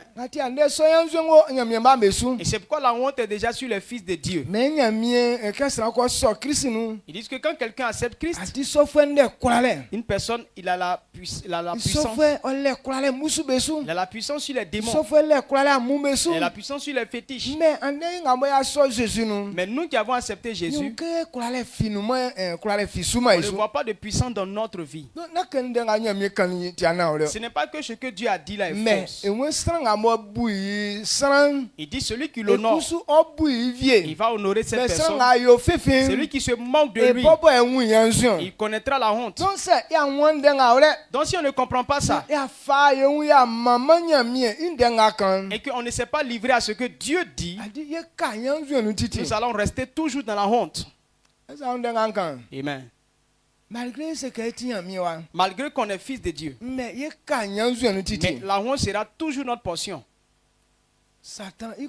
Et c'est pourquoi la honte est déjà sur les fils de Dieu. Ils disent que quand quelqu'un accepte Christ, une personne, il a la puissance. Il a la puissance sur les démons. Il a la puissance sur les fétiches. Mais nous qui avons accepté Jésus, on ne voit pas de puissance dans notre vie. Ce n'est pas que ce que Dieu a dit là est faux. Il dit celui qui l'honore, il va honorer cette personne. Celui qui se moque de lui, il connaîtra la honte. Donc si on ne comprend pas ça, et qu'on ne s'est pas livré à ce que Dieu dit, nous allons rester toujours dans la honte. Amen. Malgré qu'on est fils de Dieu, mais la honte sera toujours notre portion. Satan, il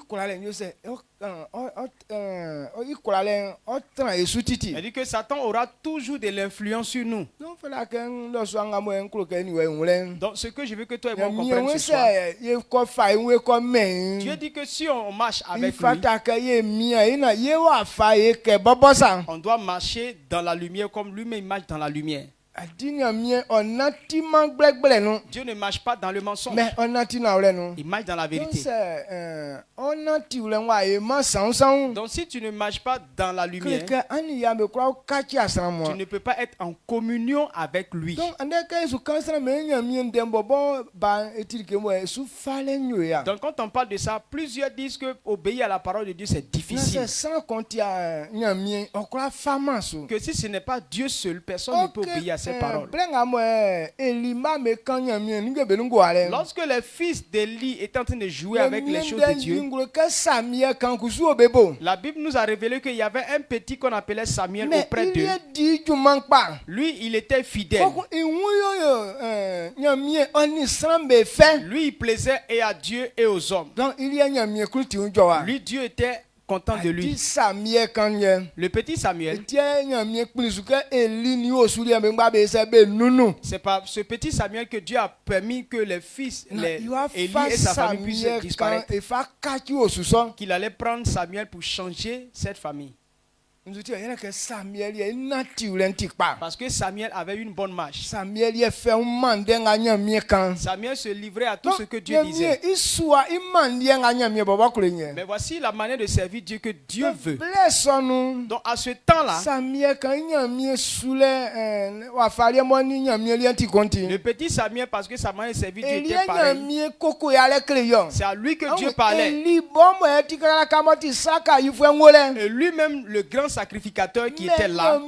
dit que Satan aura toujours de l'influence sur nous. Donc ce que je veux que toi et moi comprenions ce soir, Dieu dit que si on marche avec lui, on doit marcher dans la lumière comme lui-même marche dans la lumière. Dieu ne marche pas dans le mensonge. Il marche dans la vérité. Donc si tu ne marches pas dans la lumière, tu ne peux pas être en communion avec lui. Donc quand on parle de ça, plusieurs disent que obéir à la parole de Dieu c'est difficile. Que si ce n'est pas Dieu seul, personne ne peut obéir à ses paroles. Lorsque les fils d'Élie étaient en train de jouer avec les choses de Dieu, la Bible nous a révélé qu'il y avait un petit qu'on appelait Samuel auprès d'eux. Lui, il était fidèle. Lui, il plaisait et à Dieu et aux hommes. Lui, Dieu était content de lui. Le petit Samuel, c'est par ce petit Samuel que Dieu a permis que les fils, Élie et sa famille puissent disparaître. Qu'il allait prendre Samuel pour changer cette famille. Parce que Samuel avait une bonne marche. Samuel se livrait à tout ce que Dieu disait. Mais voici la manière de servir Dieu que Dieu veut. Donc à ce temps-là, le petit Samuel, parce que sa manière de servir Dieu était pareille, c'est à lui que Dieu parlait. Et lui-même, le grand sacrificateur qui était là.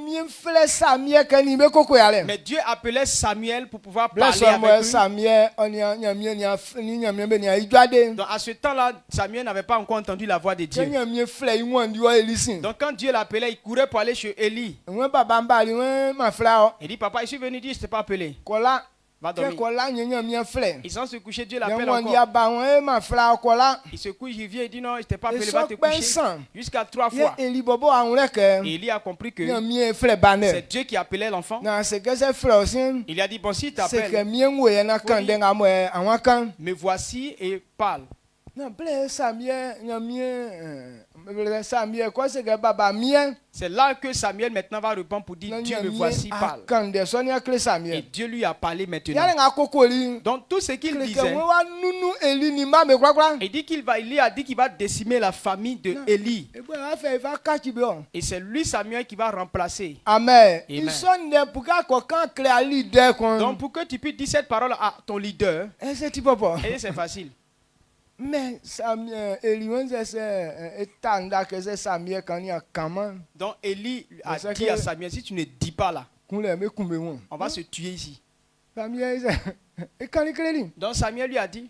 Mais Dieu appelait Samuel pour pouvoir parler avec lui. Donc à ce temps-là, Samuel n'avait pas encore entendu la voix de Dieu. Donc quand Dieu l'appelait, il courait pour aller chez Élie. Il dit, papa, je suis venu dire, je ne t'ai pas appelé. Va dormir. Ils sont se coucher, Dieu l'appelle encore. Il se couche, il vient, il dit non, je t'ai pas appelé, va te coucher. Jusqu'à 3 fois. Et Élie a compris que c'est Dieu qui appelait l'enfant. Il a dit, bon, si tu t'appelles, me voici et parle. C'est là que Samuel maintenant va répondre pour dire Dieu me voici parle. Et Dieu lui a parlé maintenant. Donc tout ce qu'il disait, il dit il a dit qu'il va décimer la famille de Élie. Et c'est lui Samuel qui va remplacer. Amen. Donc pour que tu puisses dire cette parole à ton leader, et c'est facile. Mais donc Élie a dit à Samuel, si tu ne dis pas là, on va se tuer ici. Donc Samuel lui a dit.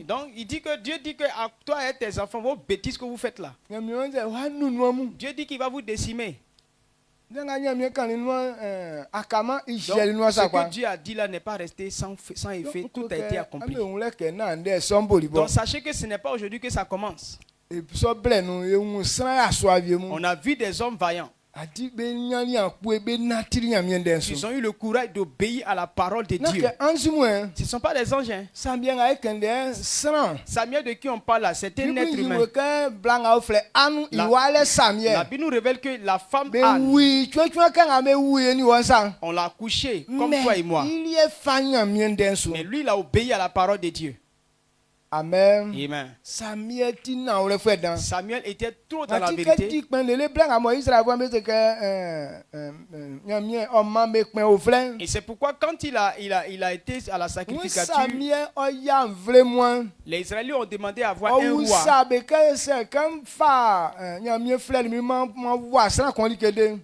Donc il dit que Dieu dit que à toi et tes enfants, vos bêtises que vous faites là, Dieu dit qu'il va vous décimer. Donc, ce que Dieu a dit là n'est pas resté sans effet, tout a été accompli. Donc sachez que ce n'est pas aujourd'hui que ça commence. On a vu des hommes vaillants. Ils ont eu le courage d'obéir à la parole de Dieu. Ce ne sont pas des anges. Samuel de qui on parle là, c'est un être humain. La Bible nous révèle que la femme Anne, on l'a couchée comme toi et moi. Mais lui, il a obéi à la parole de Dieu. Amen. Amen. Samuel était trop dans la vérité. Et c'est pourquoi quand il a été à la sacrificature, les Israéliens ont demandé à avoir un roi.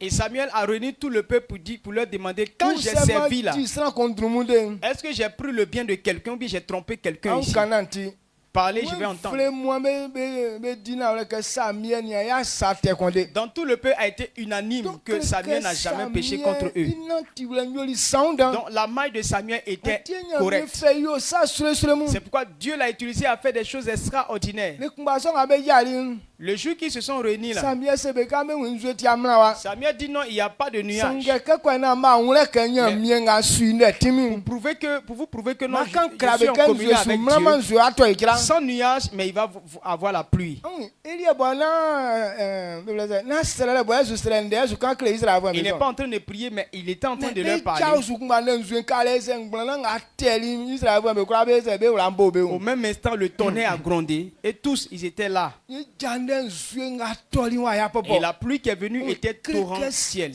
Et Samuel a réuni tout le peuple pour leur demander, quand j'ai servi là, est-ce que j'ai pris le bien de quelqu'un ou bien j'ai trompé quelqu'un ici? Parler, je vais entendre. Dans tout le peuple a été unanime que Samuel n'a jamais péché contre eux. Donc la maille de Samuel était correcte. C'est pourquoi Dieu l'a utilisé à faire des choses extraordinaires. Le jour qu'ils se sont réunis là, Samuel dit non, il n'y a pas de nuage. Pour vous prouver que non, je suis en communion avec Dieu. Sans nuage, mais il va avoir la pluie. Il n'est pas en train de prier, mais il était en train de leur parler. Au même instant, le tonnerre a grondé et tous, ils étaient là. Et la pluie qui est venue était torrentielle.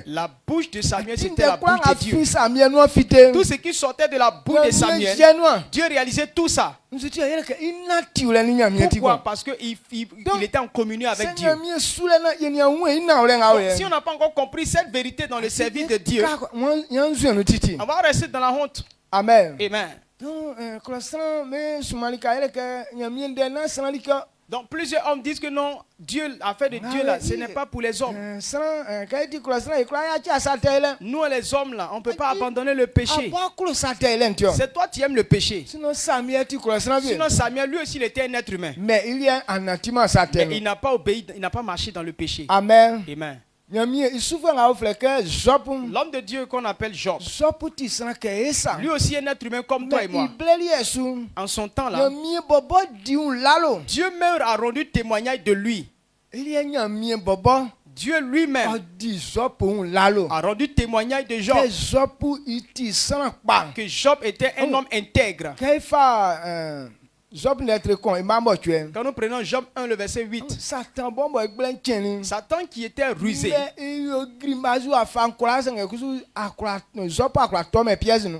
La bouche de Samuel, c'était la bouche de Dieu. Tout ce qui sortait de la bouche de Samuel, Dieu réalisait tout ça. Pourquoi? Parce qu'il était en communion avec Dieu. Donc, si on n'a pas encore compris cette vérité dans le service de Dieu, on va rester dans la honte. Amen. Amen. Donc plusieurs hommes disent que non, Dieu a fait de Dieu là, ce n'est pas pour les hommes. Nous les hommes là, on ne peut pas abandonner le péché. C'est toi qui aimes le péché. Sinon Samuel lui aussi il était un être humain. Mais il n'a pas obéi, il n'a pas marché dans le péché. Amen. Amen. L'homme de Dieu qu'on appelle Job, lui aussi est un être humain comme toi et moi. En son temps là, Dieu même a rendu témoignage de lui. Dieu lui-même a rendu témoignage de Job, que Job était un homme intègre. Quand nous prenons Job 1, le verset 8, Satan qui était rusé,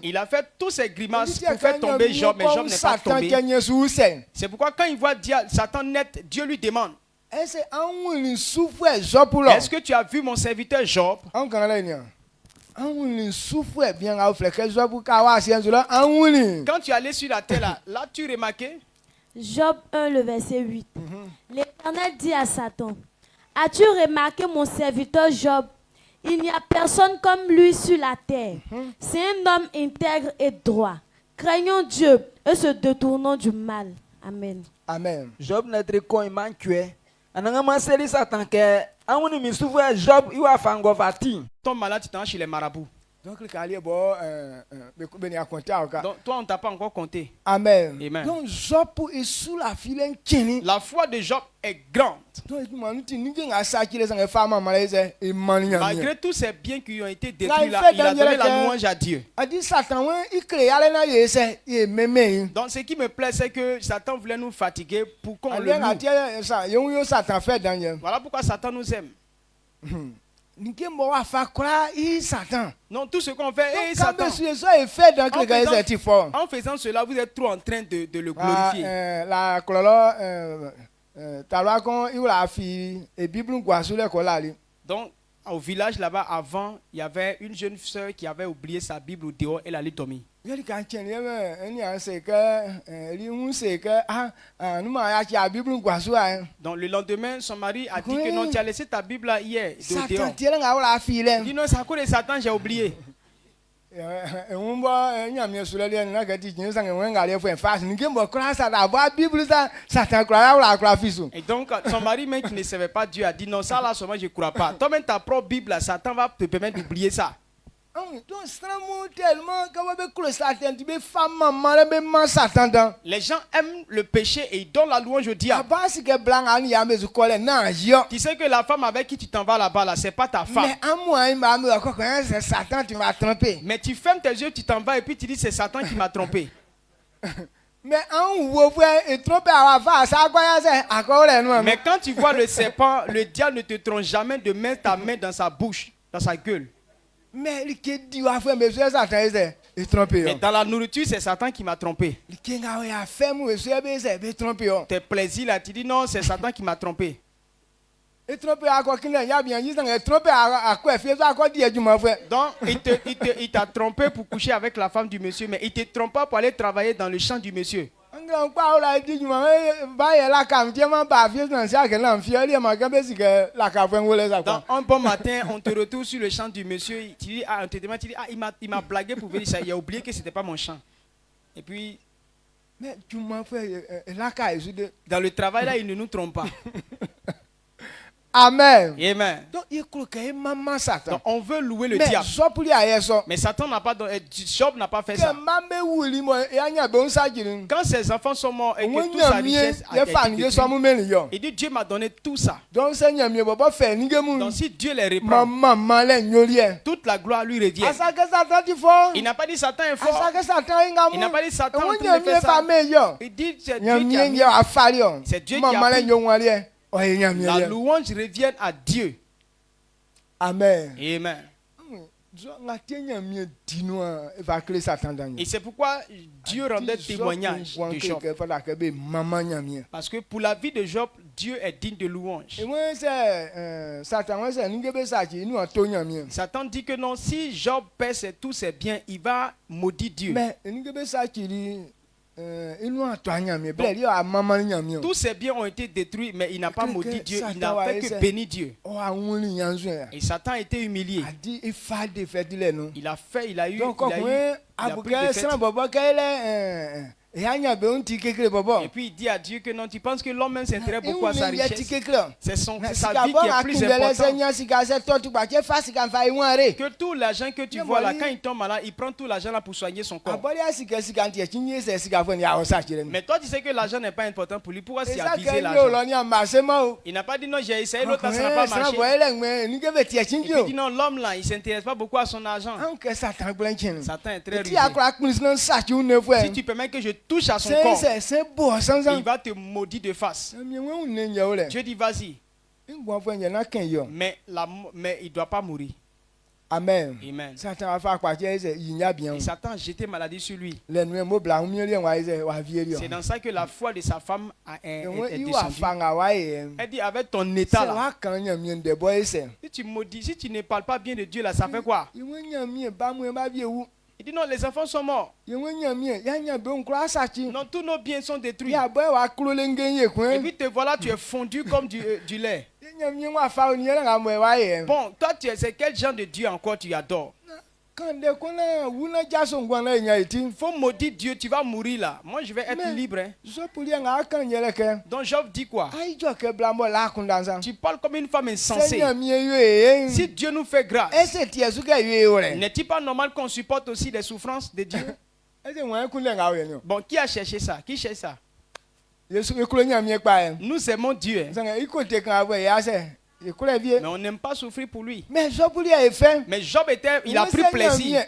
il a fait tous ces grimaces pour faire tomber Job, mais Job n'est pas tombé. C'est pourquoi quand il voit Satan net, Dieu lui demande, est-ce que tu as vu mon serviteur Job? Quand tu allais sur la terre là tu remarquais Job 1, le verset 8. L'Éternel dit à Satan, as-tu remarqué mon serviteur Job? Il n'y a personne comme lui sur la terre. C'est un homme intègre et droit. Craignons Dieu et se détournons du mal. Amen. Amen. Job n'a pas con tué. Satan Job, il va faire ton malade, tu t'en chez les marabouts. Donc toi on t'a pas encore compté. Amen. Amen. Donc Job est sous la filen kini. La foi de Job est grande. Malgré tous ces biens qui ont été détruits là, il a donné la louange à Dieu. Donc ce qui me plaît, c'est que Satan voulait nous fatiguer pour qu'on le loue. Voilà pourquoi Satan nous aime. Non, tout ce qu'on fait, Satan. En faisant cela, vous êtes trop en train de le glorifier. Donc, au village là-bas, avant, il y avait une jeune sœur qui avait oublié sa Bible au dehors, elle allait dormir. Donc le lendemain, son mari a dit que non, tu as laissé ta Bible là hier. Il dit non, c'est à cause de Satan, j'ai oublié. Et donc son mari même qui ne savait pas Dieu a dit non, ça là seulement je ne crois pas. Toi-même ta propre Bible, Satan va te permettre d'oublier ça. Les gens aiment le péché et ils donnent la louange au diable. Tu sais que la femme avec qui tu t'en vas là-bas, là, c'est pas ta femme. Mais tu fermes tes yeux, tu t'en vas et puis tu dis c'est Satan qui m'a trompé. Mais quand tu vois le serpent, le diable ne te trompe jamais de mettre ta main dans sa bouche, dans sa gueule. Mais dans la nourriture, c'est Satan qui m'a trompé. Tes plaisirs là, tu dis non, c'est Satan qui m'a trompé. Donc, il t'a trompé pour coucher avec la femme du monsieur, mais il ne te trompe pas pour aller travailler dans le champ du monsieur. Donc, un bon matin, on te retrouve sur le champ du monsieur. Tu dis, on te demande, tu dis, il m'a blagué pour venir ça. Il a oublié que ce n'était pas mon champ. Et puis, dans le travail là, il ne nous trompe pas. Amen. Amen. Donc on veut louer le diable. Mais Satan n'a pas, Job n'a pas fait ça. Quand ses enfants sont morts et que toute sa richesse a été détruite, il dit Dieu m'a donné tout ça. Donc si Dieu les reprend, toute la gloire lui revient. Il n'a pas dit Satan est fort. Il n'a pas dit Satan fait ça. Il dit c'est Dieu qui a mis. C'est Dieu qui a pris. La louange revient à Dieu. Amen. Amen. Et c'est pourquoi Dieu rendait témoignage de Job. Parce que pour la vie de Job, Dieu est digne de louange. Satan dit que non, si Job perd tous ses biens, il va maudire Dieu. Donc, tous ces biens ont été détruits, mais il n'a pas maudit Dieu, il n'a fait que bénir Dieu. Et Satan a été humilié. Il a eu pris des fêtes. Et puis il dit à Dieu que non, tu penses que l'homme même s'intéresse beaucoup à sa richesse. C'est sa vie qui est plus importante. Que tout l'argent que tu vois là, quand il tombe malade, il prend tout l'argent là pour soigner son corps. Mais toi tu sais que l'argent n'est pas important pour lui. Pourquoi s'y abuser l'argent? Il n'a pas dit non, j'ai essayé, l'autre ça n'a pas marché. Et puis il dit non, l'homme là, il ne s'intéresse pas beaucoup à son argent. Satan est très rusé. Si tu permets que je touche à son corps, il va te maudire de face. Dieu dit vas-y. Mais il ne doit pas mourir. Amen. Amen. Et Satan a jeté maladie sur lui. C'est dans ça que la foi de sa femme est descendue. Elle dit avec ton état là, si tu maudis, si tu ne parles pas bien de Dieu là, ça fait quoi? Il dit non, les enfants sont morts. Non, tous nos biens sont détruits. Et puis te voilà, tu es fondu comme du lait. Bon, toi, c'est quel genre de Dieu encore tu adores? Faut maudire Dieu, tu vas mourir là. Moi je vais être libre. Hein. Donc Job dit quoi? Tu parles comme une femme insensée. Si Dieu nous fait grâce, n'est-il pas normal qu'on supporte aussi des souffrances de Dieu? Bon, qui a cherché ça? Qui cherche ça? Nous aimons Dieu. Mais on n'aime pas souffrir pour lui. Mais Job il a pris plaisir.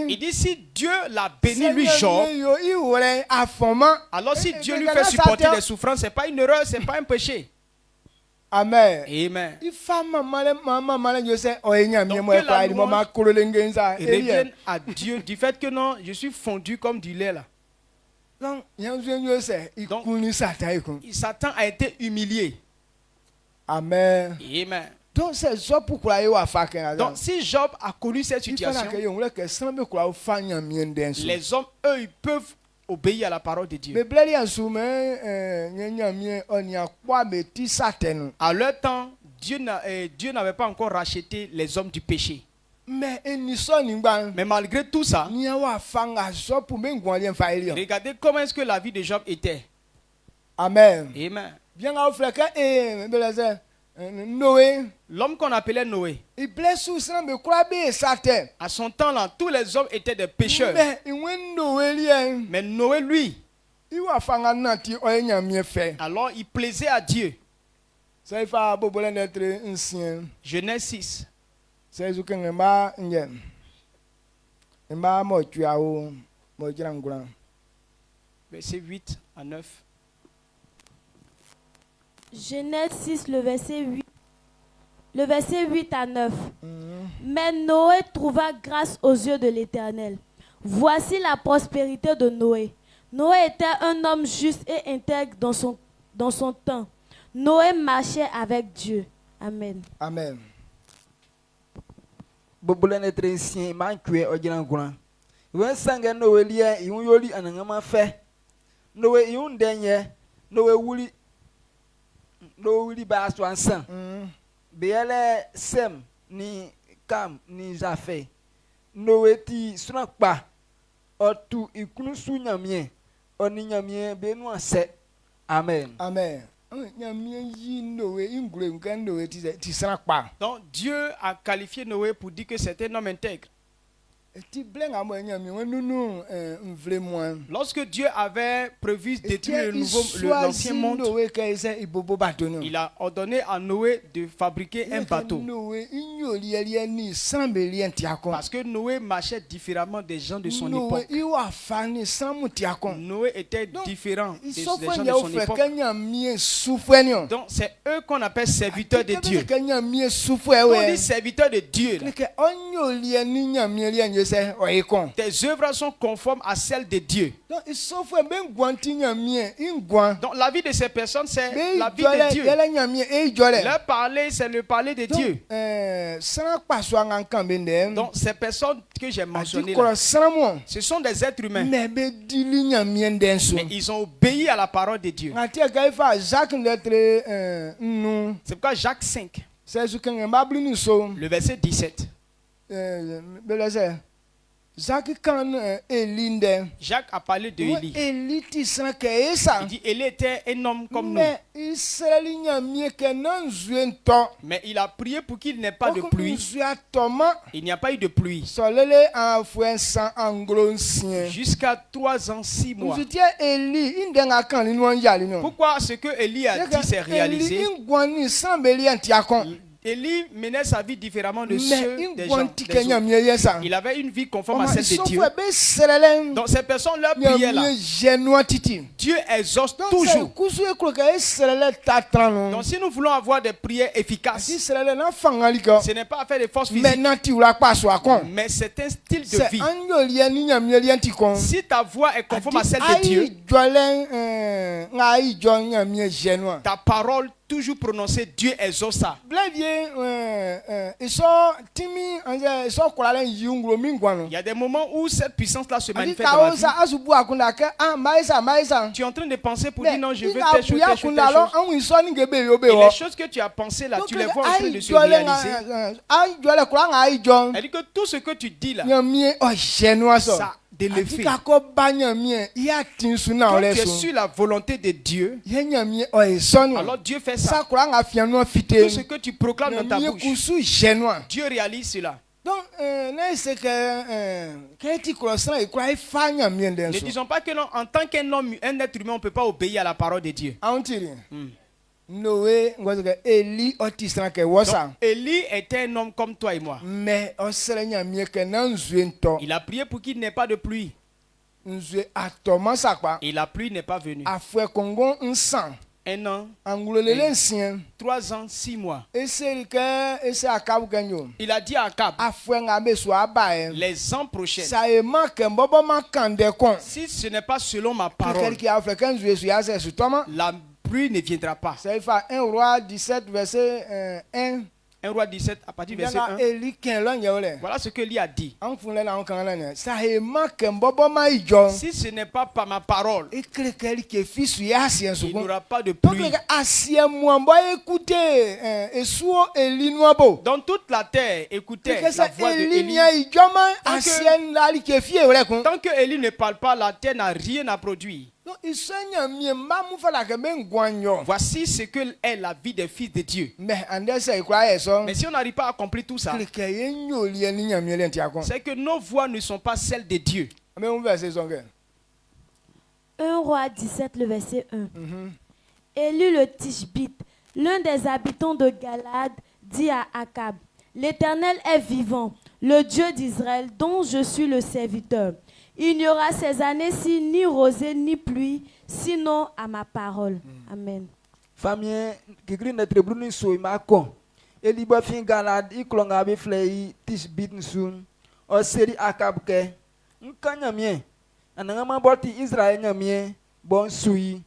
Il dit si Dieu l'a béni lui Job, alors si Dieu lui fait supporter des souffrances, c'est pas une erreur, c'est pas un péché. Amen. Amen. Revienne à Dieu du fait que non, je suis fondu comme du lait là. Donc, Satan a été humilié. Amen. Amen. Donc si Job a connu cette situation, les hommes, eux, ils peuvent obéir à la parole de Dieu. À leur temps, Dieu n'avait pas encore racheté les hommes du péché. Mais malgré tout ça, regardez comment est-ce que la vie de Job était. Amen. Amen. L'homme qu'on appelait Noé, à son temps là, tous les hommes étaient des pécheurs. Mais Noé, lui, alors il plaisait à Dieu. Genèse 6. Verset 8 à 9. Genèse 6, le verset 8 à 9. Mais Noé trouva grâce aux yeux de l'Éternel. Voici la prospérité de Noé. Noé était un homme juste et intègre dans son temps. Noé marchait avec Dieu. Amen. Amen. Noé ba so ansan beyele sem ni kam ni jafe Noé ti sunakpa otu ikunu su nyamie oni nyamie be nu ase. Amen. Amen. Donc Dieu a qualifié Noé pour dire que c'était un homme intègre. Lorsque Dieu avait prévu de détruire l'ancien monde, il a ordonné à Noé de fabriquer un bateau. Parce que Noé marchait différemment des gens de son époque. Noé était différent des gens de son époque. Donc c'est eux qu'on appelle serviteurs de Dieu. On dit serviteurs de Dieu. Tes œuvres sont conformes à celles de Dieu. Donc la vie de ces personnes, c'est la vie de Dieu. Leur parler, c'est le parler de Dieu. Donc ces personnes que j'ai mentionnées là, ce sont des êtres humains. Mais ils ont obéi à la parole de Dieu. C'est pourquoi Jacques 5, le verset 17. Jacques a parlé de Élie. Il dit Élie était un homme comme nous. Mais il a prié pour qu'il n'ait pas de pluie. Il n'y a pas eu de pluie. Jusqu'à 3 ans, 6 mois. Pourquoi ce que Élie a dit s'est réalisé? Élie menait sa vie différemment de ceux des gens. Il avait une vie conforme à celle de Dieu. Donc ces personnes leur priaient là. Dieu exauce toujours. Donc si nous voulons avoir des prières efficaces, ce n'est pas à faire de force physique, mais c'est un style de vie. Si ta voix est conforme à celle de Dieu, ta parole toujours prononcer Dieu exauce ça. Il y a des moments où cette puissance-là se manifeste dans la vie. Tu es en train de penser pour dire non, je veux telle chose, telle chose, telle chose. Et les choses que tu as pensées là, tu les vois en train de se réaliser. Elle dit que tout ce que tu dis là, ça de l'effet. Quand tu es sur la volonté de Dieu, alors Dieu fait ça. Tout ce que tu proclames dans ta bouche, Dieu réalise cela. Donc, ne disons pas que non, en tant qu'un homme, un être humain, on ne peut pas obéir à la parole de Dieu. Noé, Eli était un homme comme toi et moi. Mais il a prié pour qu'il n'ait pas de pluie. Et la pluie n'est pas venue. Un an, 3 ans, 6 mois. Il a dit à Akab, les ans prochains, si ce n'est pas selon ma parole, la pluie ne viendra pas. 1 Roi 17, verset 1. 1 Roi 17, à partir du verset 1. Voilà ce que lui a dit. Si ce n'est pas par ma parole, il n'y aura pas de pluie. Dans toute la terre, écoutez la voix de Élie. Tant que Élie ne parle pas, la terre n'a rien à produire. Voici ce que est la vie des fils de Dieu. Mais si on n'arrive pas à accomplir tout ça, c'est que nos voix ne sont pas celles de Dieu. 1 Roi 17, le verset 1. Élie le Tishbite, l'un des habitants de Galade, dit à Akab, l'Éternel est vivant, le Dieu d'Israël, dont je suis le serviteur. Il n'y aura ces années-ci ni rosée ni pluie, sinon à ma parole. Amen. Famille, qui grille notre brune sous ma con. Et libre fin galade, il clonga flei, Tishbit soon, or seri akabke. Nkanyamien, and a man bought Israel nyamien, bon sui.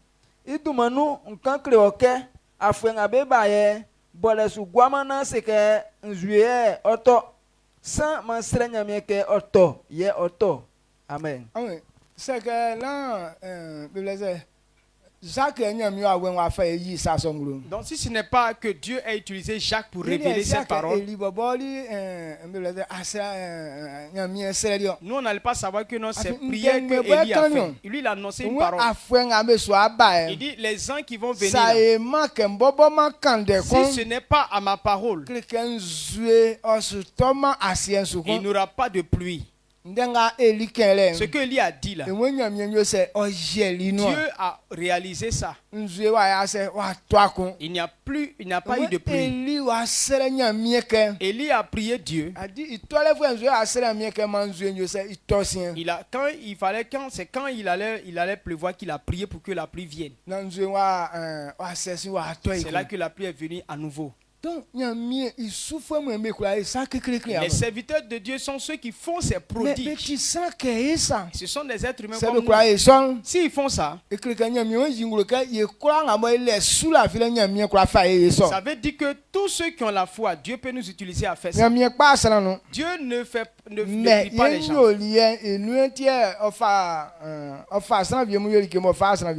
It do manu, uncleoke, a friend a bebaye, boles guamana seke, nzuye, auto. Sans man stranyameke auto, ye auto. Amen. C'est que là, donc si ce n'est pas que Dieu a utilisé Jacques pour révéler cette parole, nous on n'allait pas savoir que non, c'est prière que Élie a fait. Lui il a annoncé une parole. Il dit les gens qui vont venir là, si ce n'est pas à ma parole, il n'y aura pas de pluie. Ce que Élie a dit là, Dieu a réalisé ça. Il n'y a pas eu de pluie. Élie a prié Dieu. Quand il allait pleuvoir qu'il a prié pour que la pluie vienne. C'est là que la pluie est venue à nouveau. Les serviteurs de Dieu sont ceux qui font ces prodiges. Ce sont des êtres humains comme nous. S'ils font ça, ça veut dire que tous ceux qui ont la foi, Dieu peut nous utiliser à faire ça. Dieu ne prie pas les gens.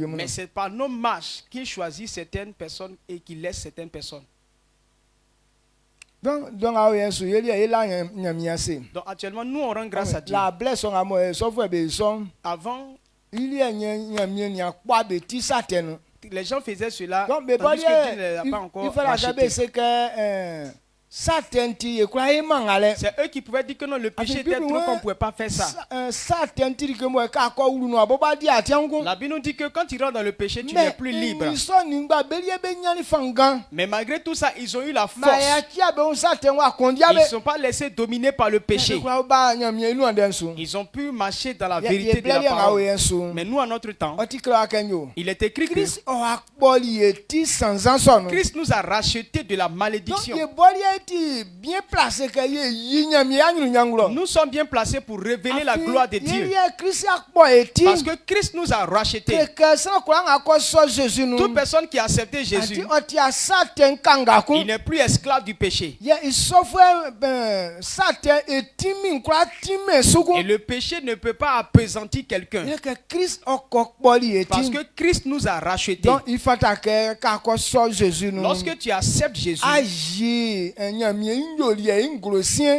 Mais c'est par nos marches qu'il choisit certaines personnes et qu'il laisse certaines personnes. Donc actuellement, nous on rend grâce à Dieu. Avant, les gens faisaient cela, tandis que Dieu ne l'a pas encore racheté. C'est eux qui pouvaient dire que non, le péché était trop qu'on ne pouvait pas faire ça. La Bible nous dit que quand tu rentres dans le péché, tu n'es plus libre. Mais malgré tout ça, ils ont eu la force. Ils ne sont pas laissés dominer par le péché. Ils ont pu marcher dans la vérité de la parole. Mais nous, en notre temps, il est écrit que Christ nous a rachetés de la malédiction. bien placé que nous sommes bien placés pour révéler la gloire de Dieu. Parce que Christ nous a rachetés. Toute personne qui a accepté Jésus, il n'est plus esclave du péché. Et le péché ne peut pas appesantir quelqu'un. Parce que Christ nous a rachetés. Lorsque tu acceptes Jésus,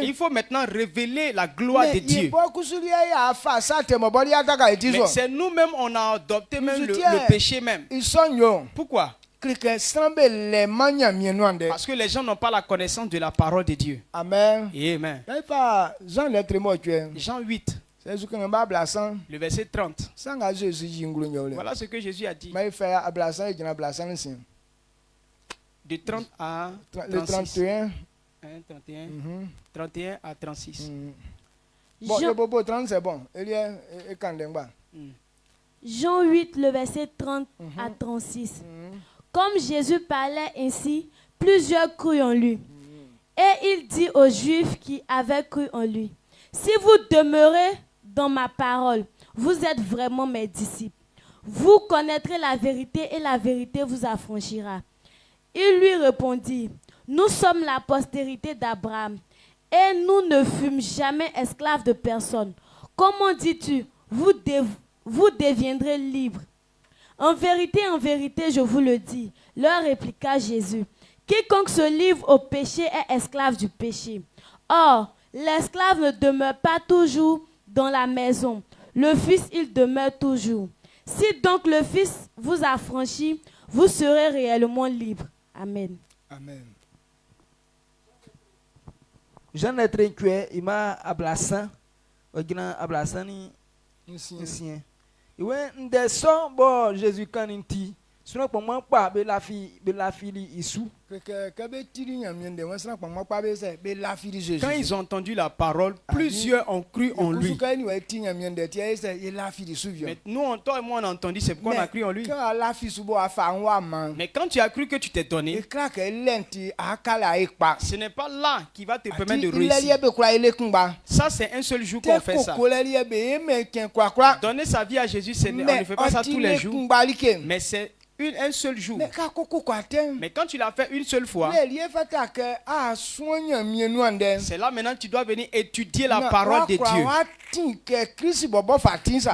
il faut maintenant révéler la gloire de Dieu. Mais c'est nous-mêmes, on a adopté même le péché même. Pourquoi? Parce que les gens n'ont pas la connaissance de la parole de Dieu. Amen. Et amen. Jean 8. Le verset 30. Voilà ce que Jésus a dit. De 30 à 36. 31 à 36. Jean 8, le verset 30 à 36. Comme Jésus parlait ainsi, plusieurs crurent en lui. Et il dit aux Juifs qui avaient cru en lui, si vous demeurez dans ma parole, vous êtes vraiment mes disciples. Vous connaîtrez la vérité et la vérité vous affranchira. Il lui répondit, nous sommes la postérité d'Abraham et nous ne fûmes jamais esclaves de personne. Comment dis-tu, vous deviendrez libres? En vérité, je vous le dis, leur répliqua Jésus. Quiconque se livre au péché est esclave du péché. Or, l'esclave ne demeure pas toujours dans la maison. Le Fils, il demeure toujours. Si donc le Fils vous affranchit, vous serez réellement libre. Amen. Amen. Jean Lettre il m'a ablassant, ablassani, ici. Ouais, des sons, bon, Jésus Caninti, sinon pour moi, pas, la fille issue. Quand ils ont entendu la parole, plusieurs ont cru en lui. Mais nous, toi et moi, on a entendu, c'est pourquoi on a cru en lui. Mais quand tu as cru que tu t'es donné, ce n'est pas là qui va te permettre de réussir. Ça, c'est un seul jour qu'on fait ça. Donner sa vie à Jésus, on ne fait pas ça tous les jours. Mais c'est un seul jour. Mais quand tu l'as fait une seule fois, c'est là maintenant que tu dois venir étudier la parole de Dieu. Pour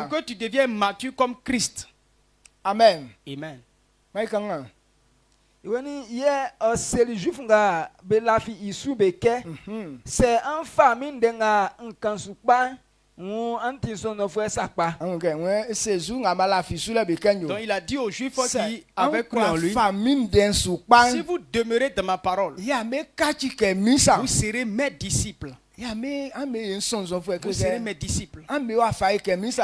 que tu deviennes mature comme Christ. Amen. Amen. C'est en famille donc il a dit aux Juifs qui avaient cru en lui, si vous demeurez dans ma parole, vous serez mes disciples. Vous serez mes disciples.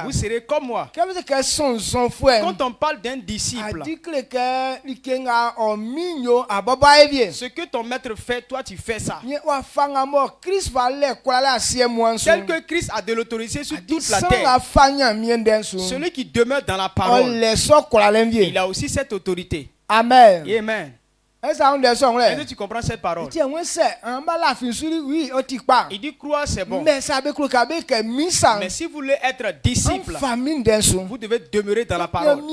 Vous serez comme moi. Quand on parle d'un disciple, ce que ton maître fait, toi tu fais ça. Tel que Christ a de l'autorité sur toute la terre. Celui qui demeure dans la parole, il a aussi cette autorité. Amen. Amen. Est-ce que tu comprends cette parole? Il dit croire c'est bon. Mais si vous voulez être disciple, vous devez demeurer dans la parole.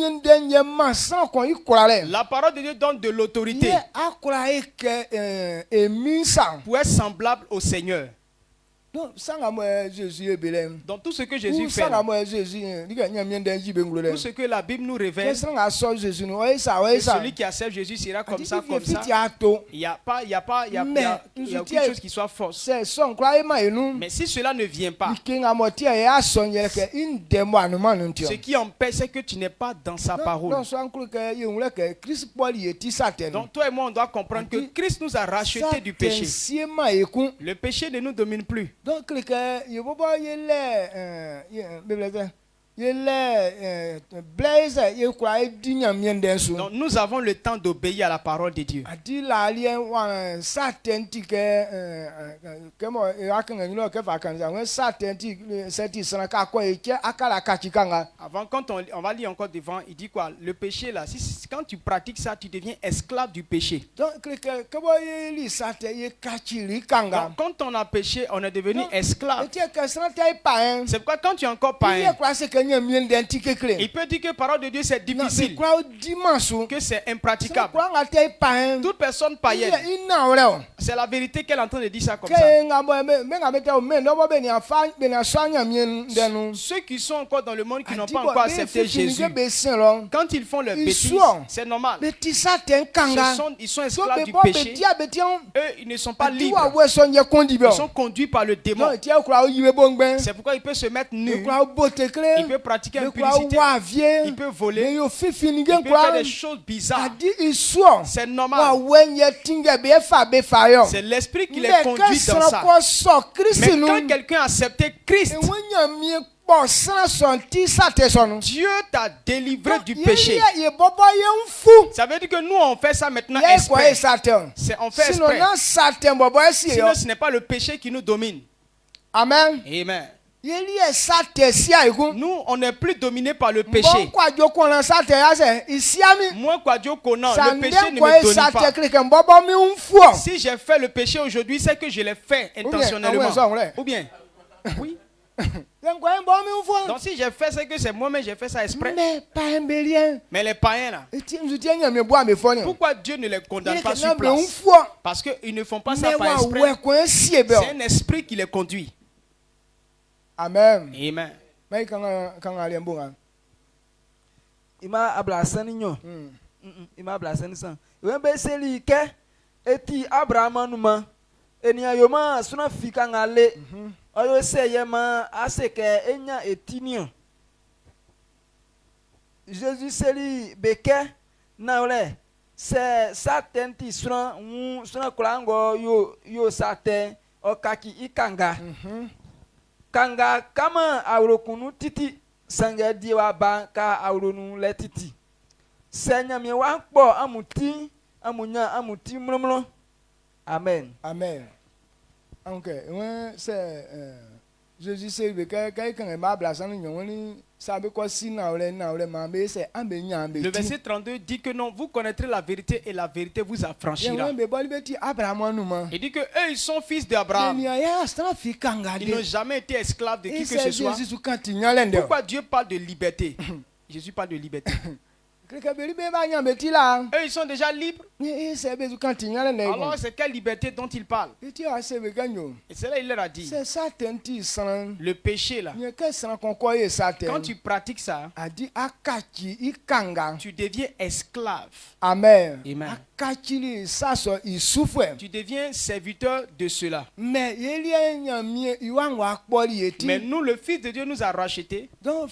La parole de Dieu donne de l'autorité pour être semblable au Seigneur. Dans tout ce que Jésus fait, tout ce que la Bible nous révèle, celui qui accepte Jésus sera comme ça, comme ça. Il n'y a aucune chose qui soit fausse. Mais si cela ne vient pas, ce qui empêche, c'est que tu n'es pas dans sa parole. Donc toi et moi, on doit comprendre que Christ nous a rachetés du péché. Le péché ne nous domine plus. Donc nous avons le temps d'obéir à la parole de Dieu. Avant, quand on va lire encore devant, il dit quoi? Le péché là, quand tu pratiques ça, tu deviens esclave du péché. Donc, quand on a péché, on est devenu esclave. C'est pourquoi quand tu es encore païen, il peut dire que la parole de Dieu c'est difficile, que c'est impraticable. Toute personne païenne, c'est la vérité qu'elle est en train de dire ça comme ça. Ceux qui sont encore dans le monde qui n'ont pas encore accepté Jésus, quand ils font leur bêtise, c'est normal. Ils sont esclaves du péché. Eux, ils ne sont pas libres. Ils sont conduits par le démon. C'est pourquoi il peut se mettre nu. Il peut pratiquer impudicité. Il peut voler. Il peut faire des choses bizarres. C'est normal. C'est l'esprit qui les conduit dans ça. Mais quand quelqu'un a accepté Christ, Dieu t'a délivré du péché. Ça veut dire que nous on fait ça maintenant exprès. On fait exprès. Sinon ce n'est pas le péché qui nous domine. Amen. Amen. Nous, on n'est plus dominé par le péché. Moi, le péché ne me domine pas. Si j'ai fait le péché aujourd'hui, c'est que je l'ai fait intentionnellement. Ou bien, oui. Donc si j'ai fait, c'est que c'est moi-même, j'ai fait ça exprès. Mais les païens là, pourquoi Dieu ne les condamne pas sur place? Parce qu'ils ne font pas ça par exprès. C'est un esprit qui les conduit. Amen. Amen. Ima ablasani nyo. Ima ablasani san. Wembe seli ke eti Abraham numa. Eni ayoma suna fika ngale. Oyo se yema aseke enya etinio. Jésus seli beke na ole. Se satenti suna kulango yo saten okaki ikanga. Kanga kama aurokunu titi sanga diwa ba ka auronu le titi. Senya mi wa po amuti mlomlo. Amen. Amen. Okay, c'est Jésus c'est quelqu'un m'a blasé nyoni sabe quoi si na ole ma be c'est ambenya. Le verset 32 dit que non, vous connaîtrez la vérité et la vérité vous affranchira. Il dit que eux ils sont fils d'Abraham. Ils n'ont jamais été esclaves de qui que ce soit. Pourquoi Dieu parle de liberté? Jésus parle de liberté. Eux ils sont déjà libres. Alors c'est quelle liberté dont il parle? Et c'est là il leur a dit. Le péché là. Quand tu pratiques ça, tu deviens esclave. Amen. Amen. Tu deviens serviteur de cela. Mais nous, le Fils de Dieu nous a rachetés. Donc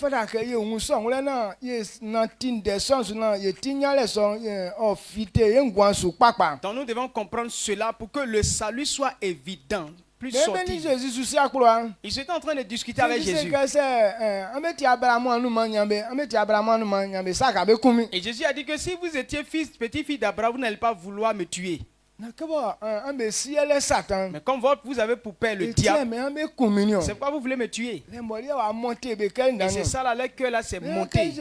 nous devons comprendre cela pour que le salut soit évident. Plus sorti. Ils étaient en train de discuter avec Jésus. Et Jésus a dit que si vous étiez petit-fils d'Abraham, vous n'allez pas vouloir me tuer. Mais comme vous avez pour père le diable, c'est pourquoi vous voulez me tuer. Et c'est ça là, le cœur là, c'est monté.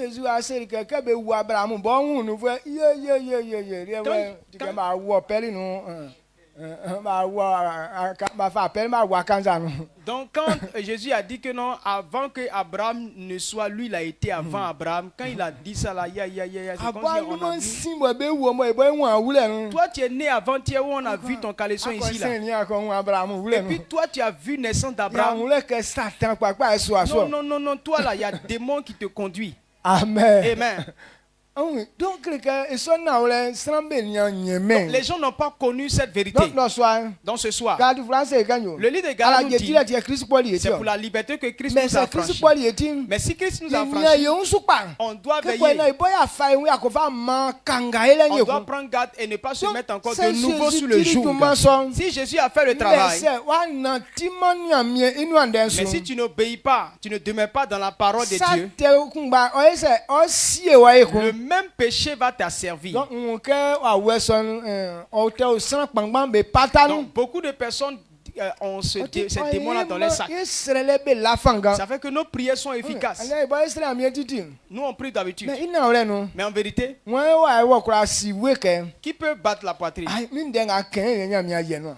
Donc quand Jésus a dit que non, avant que Abraham ne soit, lui il a été avant Abraham. Quand il a dit ça là, c'est comme si on a vu. Toi tu es né avant-hier où on a vu ton caleçon ici là. Et puis toi tu as vu naissance d'Abraham. Non, toi là il y a des démons qui te conduisent. Amen. Amen. Donc les gens n'ont pas connu cette vérité. Donc ce soir, le livre de Galates nous dit, c'est pour la liberté que Christ nous a affranchis. Mais si Christ nous a affranchis, on doit veiller. On doit prendre garde et ne pas se mettre encore de nouveau sous le joug. Si Jésus a fait le travail, mais si tu n'obéis pas, tu ne demeures pas dans la parole de Dieu, le même péché va t'asservir. Donc beaucoup de personnes ont ce démon-là dans les sacs. Ça fait que nos prières sont efficaces. Nous on prie d'habitude. Mais en vérité, qui peut battre la poitrine?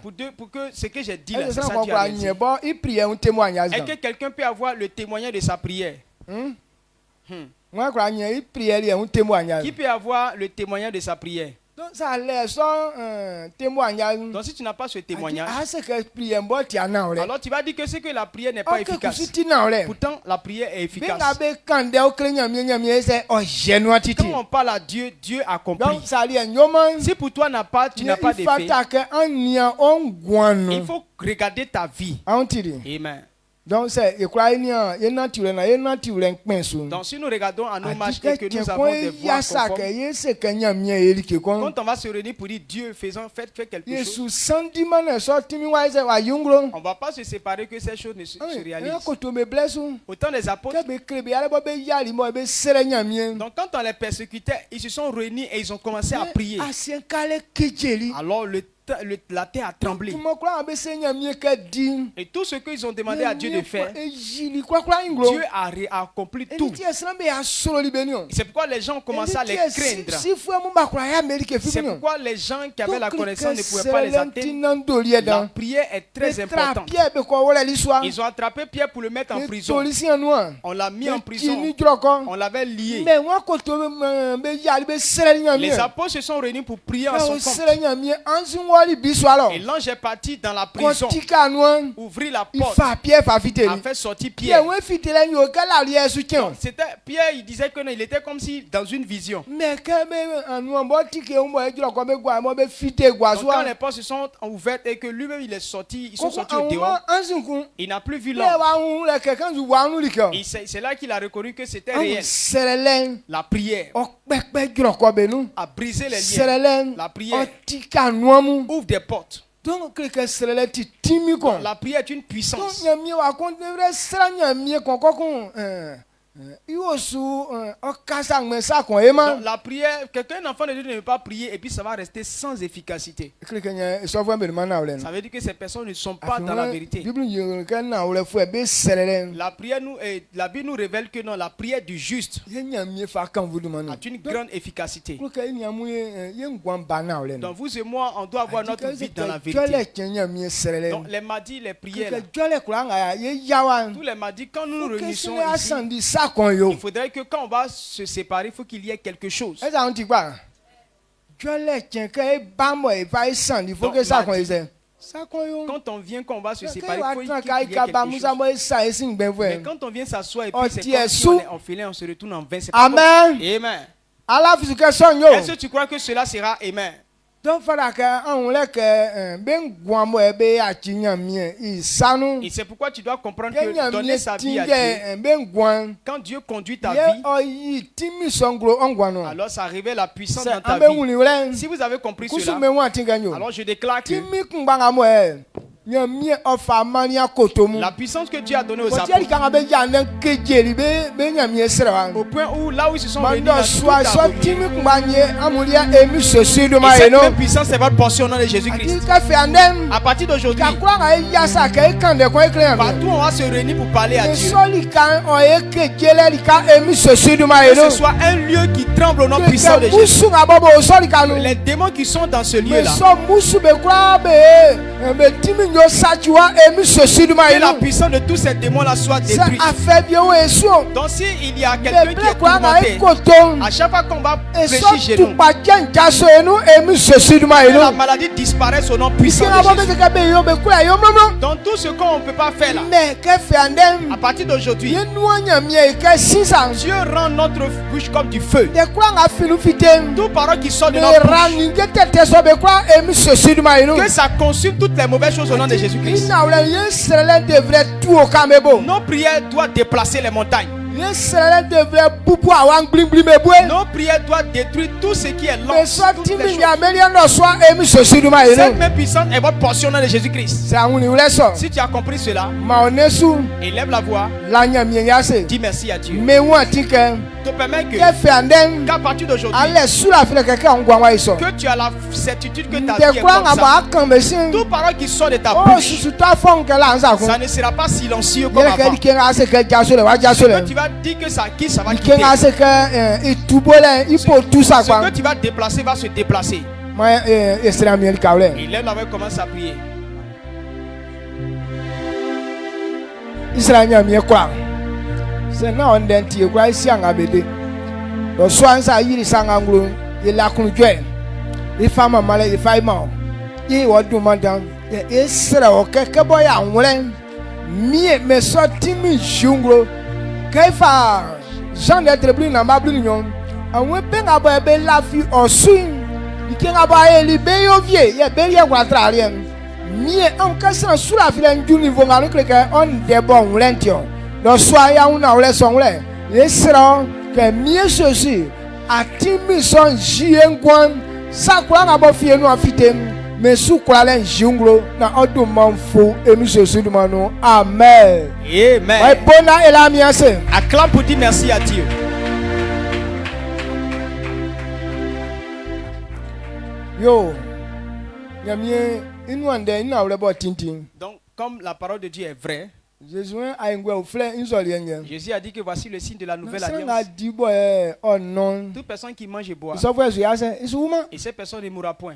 Pour que ce que j'ai dit là, c'est ça Dieu a dit. Est-ce que quelqu'un peut avoir le témoignage de sa prière? Qui peut avoir le témoignage de sa prière? Donc si tu n'as pas ce témoignage, alors tu vas dire que c'est que la prière n'est pas efficace. Pourtant la prière est efficace. Quand on parle à Dieu, Dieu accomplit. Si pour toi tu n'as pas d'effet, il faut regarder ta vie. Amen. Donc si nous regardons à nos matchs et que nous avons des voix conformes, quand on va se réunir pour dire Dieu fais quelque chose, on ne va pas se séparer que ces choses ne se réalisent. Autant les apôtres, donc quand on les persécutait, ils se sont réunis et ils ont commencé à prier. Alors la terre a tremblé. Et tout ce qu'ils ont demandé à Dieu de faire, Dieu a accompli tout. C'est pourquoi les gens ont commencé à les craindre. C'est pourquoi les gens qui avaient la connaissance ne pouvaient pas les atteindre. La prière est très importante. Ils ont attrapé Pierre pour le mettre en prison. On l'a mis en prison. On l'avait lié. Les apôtres se sont réunis pour prier en son compte. Et l'ange est parti dans la prison, ouvrir la porte, a fait sortir Pierre. C'était Pierre, il disait qu'il était comme si dans une vision. Donc quand les portes se sont ouvertes et que lui-même il est sorti, ils sont sortis au dehors, il n'a plus vu l'ange. C'est là qu'il a reconnu que c'était réel. La prière a brisé les liens. La prière ouvre des portes. Donc la prière est une puissance. Donc, la prière, quelqu'un enfant de Dieu ne veut pas prier et puis ça va rester sans efficacité. Ça veut dire que ces personnes ne sont pas dans la vérité. La prière la Bible nous révèle que non, la prière du juste a une grande efficacité. Donc vous et moi, on doit avoir notre vie dans la vérité. Donc les mardis, les prières, tous les mardis, quand nous nous réunissons ici, il faudrait que quand on va se séparer, il faut qu'il y ait quelque chose. Donc, quand on vient, quand on va se séparer, il faut qu'il y ait quelque chose. Mais quand on vient s'asseoir et puis c'est comme si on est enfilé, on se retourne en vain. Amen. Amen. Est-ce que tu crois que cela sera Amen? Et c'est pourquoi tu dois comprendre que donner sa vie à Dieu, quand Dieu conduit ta vie, alors ça révèle la puissance dans ta vie. Si vous avez compris cela, alors je déclare que la puissance que Dieu a donnée aux apôtres, au point où là où ils se sont réunis, cette même puissance est votre portion au nom de Jésus-Christ. À partir d'aujourd'hui, partout on va se réunir pour parler à Dieu. Que ce soit un lieu qui tremble au nom puissant de Jésus. Les démons qui sont dans ce lieu-là, la puissance de tous ces démons-là soit détruite. Donc si il y a quelqu'un qui est tourmenté, à chaque fois qu'on va prêcher chez nous, que la maladie disparaisse au nom puissant de Jésus. Dans tout ce qu'on ne peut pas faire là, à partir d'aujourd'hui, Dieu rend notre bouche comme du feu. Toute parole qui sort de notre bouche, que ça consume toutes les mauvaises choses au nom de Jésus-Christ. Nos prières doivent déplacer les montagnes. Nos prières doivent détruire tout ce qui est lent. Cette même puissance est votre portion au nom de Jésus-Christ. Si tu as compris cela, élève la voix, dis merci à Dieu. Te permet qu'à partir d'aujourd'hui, que tu as la certitude que ta vie est comme ça. Toute parole qui sort de ta bouche, ça ne sera pas silencieux comme avant. Que tu vas dire que ça quitte, ça va quitter. Ce que tu vas déplacer va se déplacer. Il lève la voix, commence à prier. C'est non on denti e kwa isi anga bede do swansa yiri sanga ngulu ye la kunjwe e fama male e faima ye wodu mandan e sera o keke boya nwule mi me so timi junglo kaifa Jean d'être blin na bablu nyon anwe penga bo be la fi osun ikenga ba eli be yo vie ye be ye kwatra rien mi en kasra sura fi len juni vo ngalo kreke on de bon nwlentio. Donc soit ya una ole songle les sera que mieux ceci a timi son jiengwan sakwa nga bo fie no afitem mais sous kwa len junglo na odum manfo emi ceci du mano amen. Amen. Ouais bona ela miase. Acclame pour dire merci à Dieu. Yo yamie inu ande ina ole bo tintin. Donc comme la parole de Dieu est vraie, Jésus a dit que voici le signe de la nouvelle alliance. Toute personne qui mange et boit, et cette personne ne mourra point.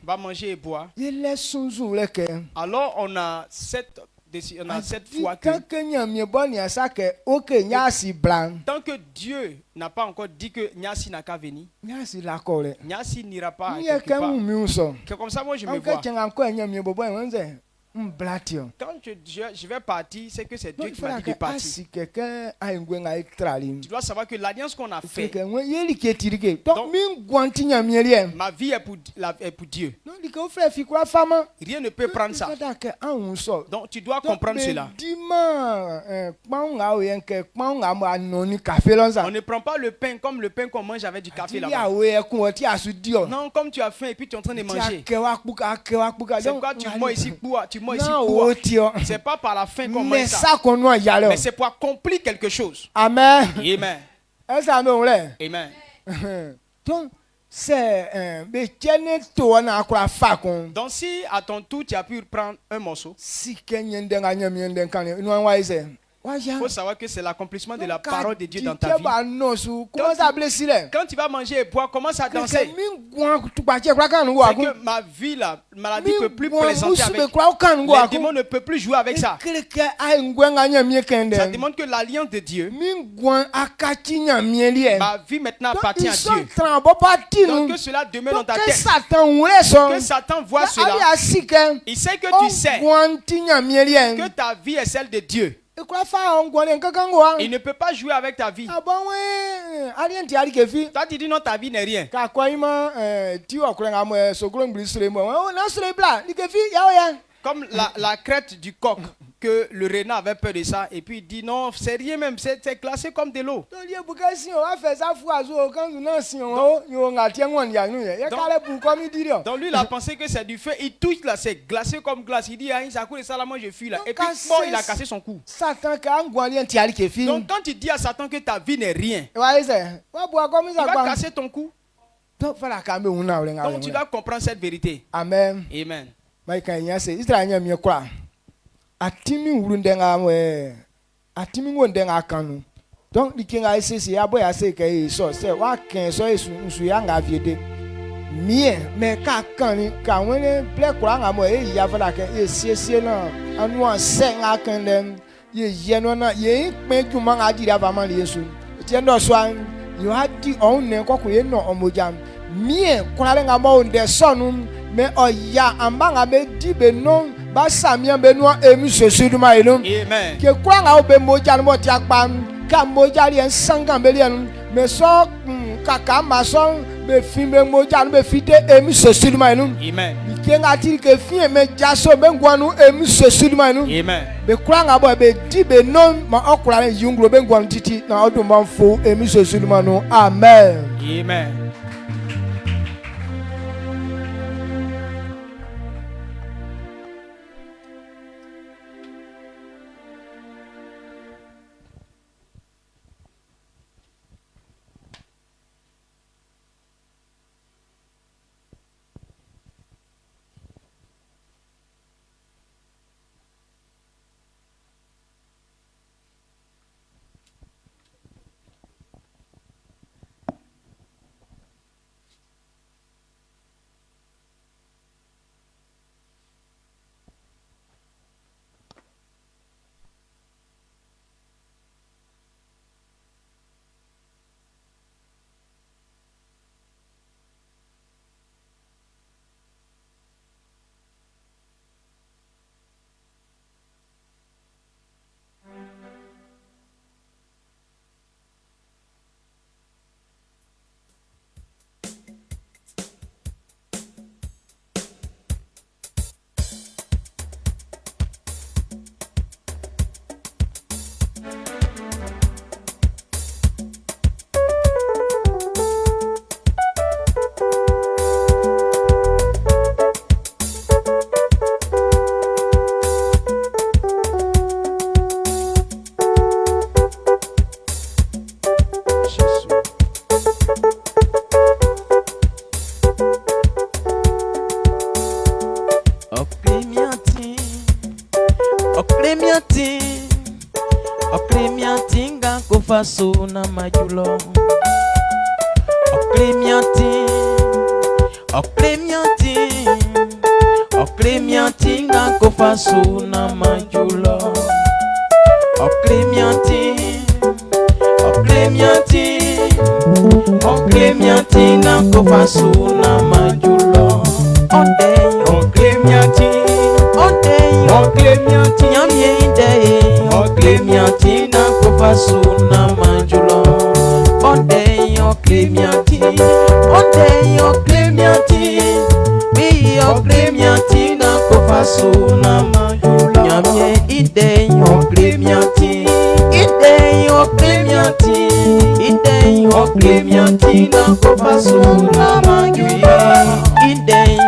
Va manger et boire. Alors on a cette foi que tant que Dieu n'a pas encore dit que Nyasi n'a qu'à venir, Nyasi n'ira pas quelque part. Que comme ça moi je me vois. Quand je vais partir, c'est que c'est Dieu qui m'a dit de partir. Tu dois savoir que l'alliance qu'on a faite, ma vie est pour Dieu. Rien ne peut prendre ça. Donc tu dois comprendre cela. On ne prend pas le pain comme le pain qu'on mange avec du café là-bas. Non, comme tu as faim et puis tu es en train de manger. C'est quoi tu manges ici pour c'est pas par la faim qu'on mange ça. Mais c'est pour accomplir quelque chose. Amen. Amen. Amen. Donc, c'est donc si à ton tour tu as pu prendre un morceau, il faut savoir que c'est l'accomplissement de la parole de Dieu dans ta vie. Quand tu vas manger et boire, commence à danser. C'est que ma vie, la maladie ne peut plus plaisanter avec. Les démons ne peuvent plus jouer avec ça. Ça demande que l'alliance de Dieu, ma vie maintenant appartient à Dieu. Donc que cela demeure dans ta tête. Que Satan voit cela. Il sait que tu sais que ta vie est celle de Dieu. Il ne peut pas jouer avec ta vie. Toi tu dis non, ta vie n'est rien. Comme la crête du coq, que le renard avait peur de ça, et puis il dit non, c'est rien même, c'est classé comme de l'eau. Donc lui il a pensé que c'est du feu, il touche là, c'est glacé comme glace. Il dit ah, ça coule ça là, moi je fuis là. Et puis bon, il a cassé son cou. Donc quand tu dis à Satan que ta vie n'est rien, il va casser ton cou. Donc tu dois comprendre cette vérité. Amen. Amen. Donc, mie me ka kan ka wene ple kwa nga mo e ya fa la ke e sie na anu an se nga kan dem ye no na ye pe juma nga di da ba ma Yesu ti ndo so an yo ha di on ne ko ko ye no omojam mie kwa le nga mo nde sonu me oya amba nga be di be no ba samia be no emi sesudu ma ilo amen ke kwa nga obe moja no ti akpa ka moja ri en sanga be le me so kaka ma so be fin be moja no be fite emi sesudu ma ilo amen ke nga ti ke fin me jaso be ngwanu emi sesudu ma ilo amen be kwa nga bo be di be no ma okura le yungro be ngwanu titi na odun ma fo emi sesudu ma no amen amen. Suna majulo okremiati nga kofa suna majulo okremiati nga kofa suna majulo okremiati nyamye ide okremiati nga kofa suna majulo okremiati mi okremiati nga kofa suna majulo nyamye ide okremiati nga kofa suna majulo ide okremiati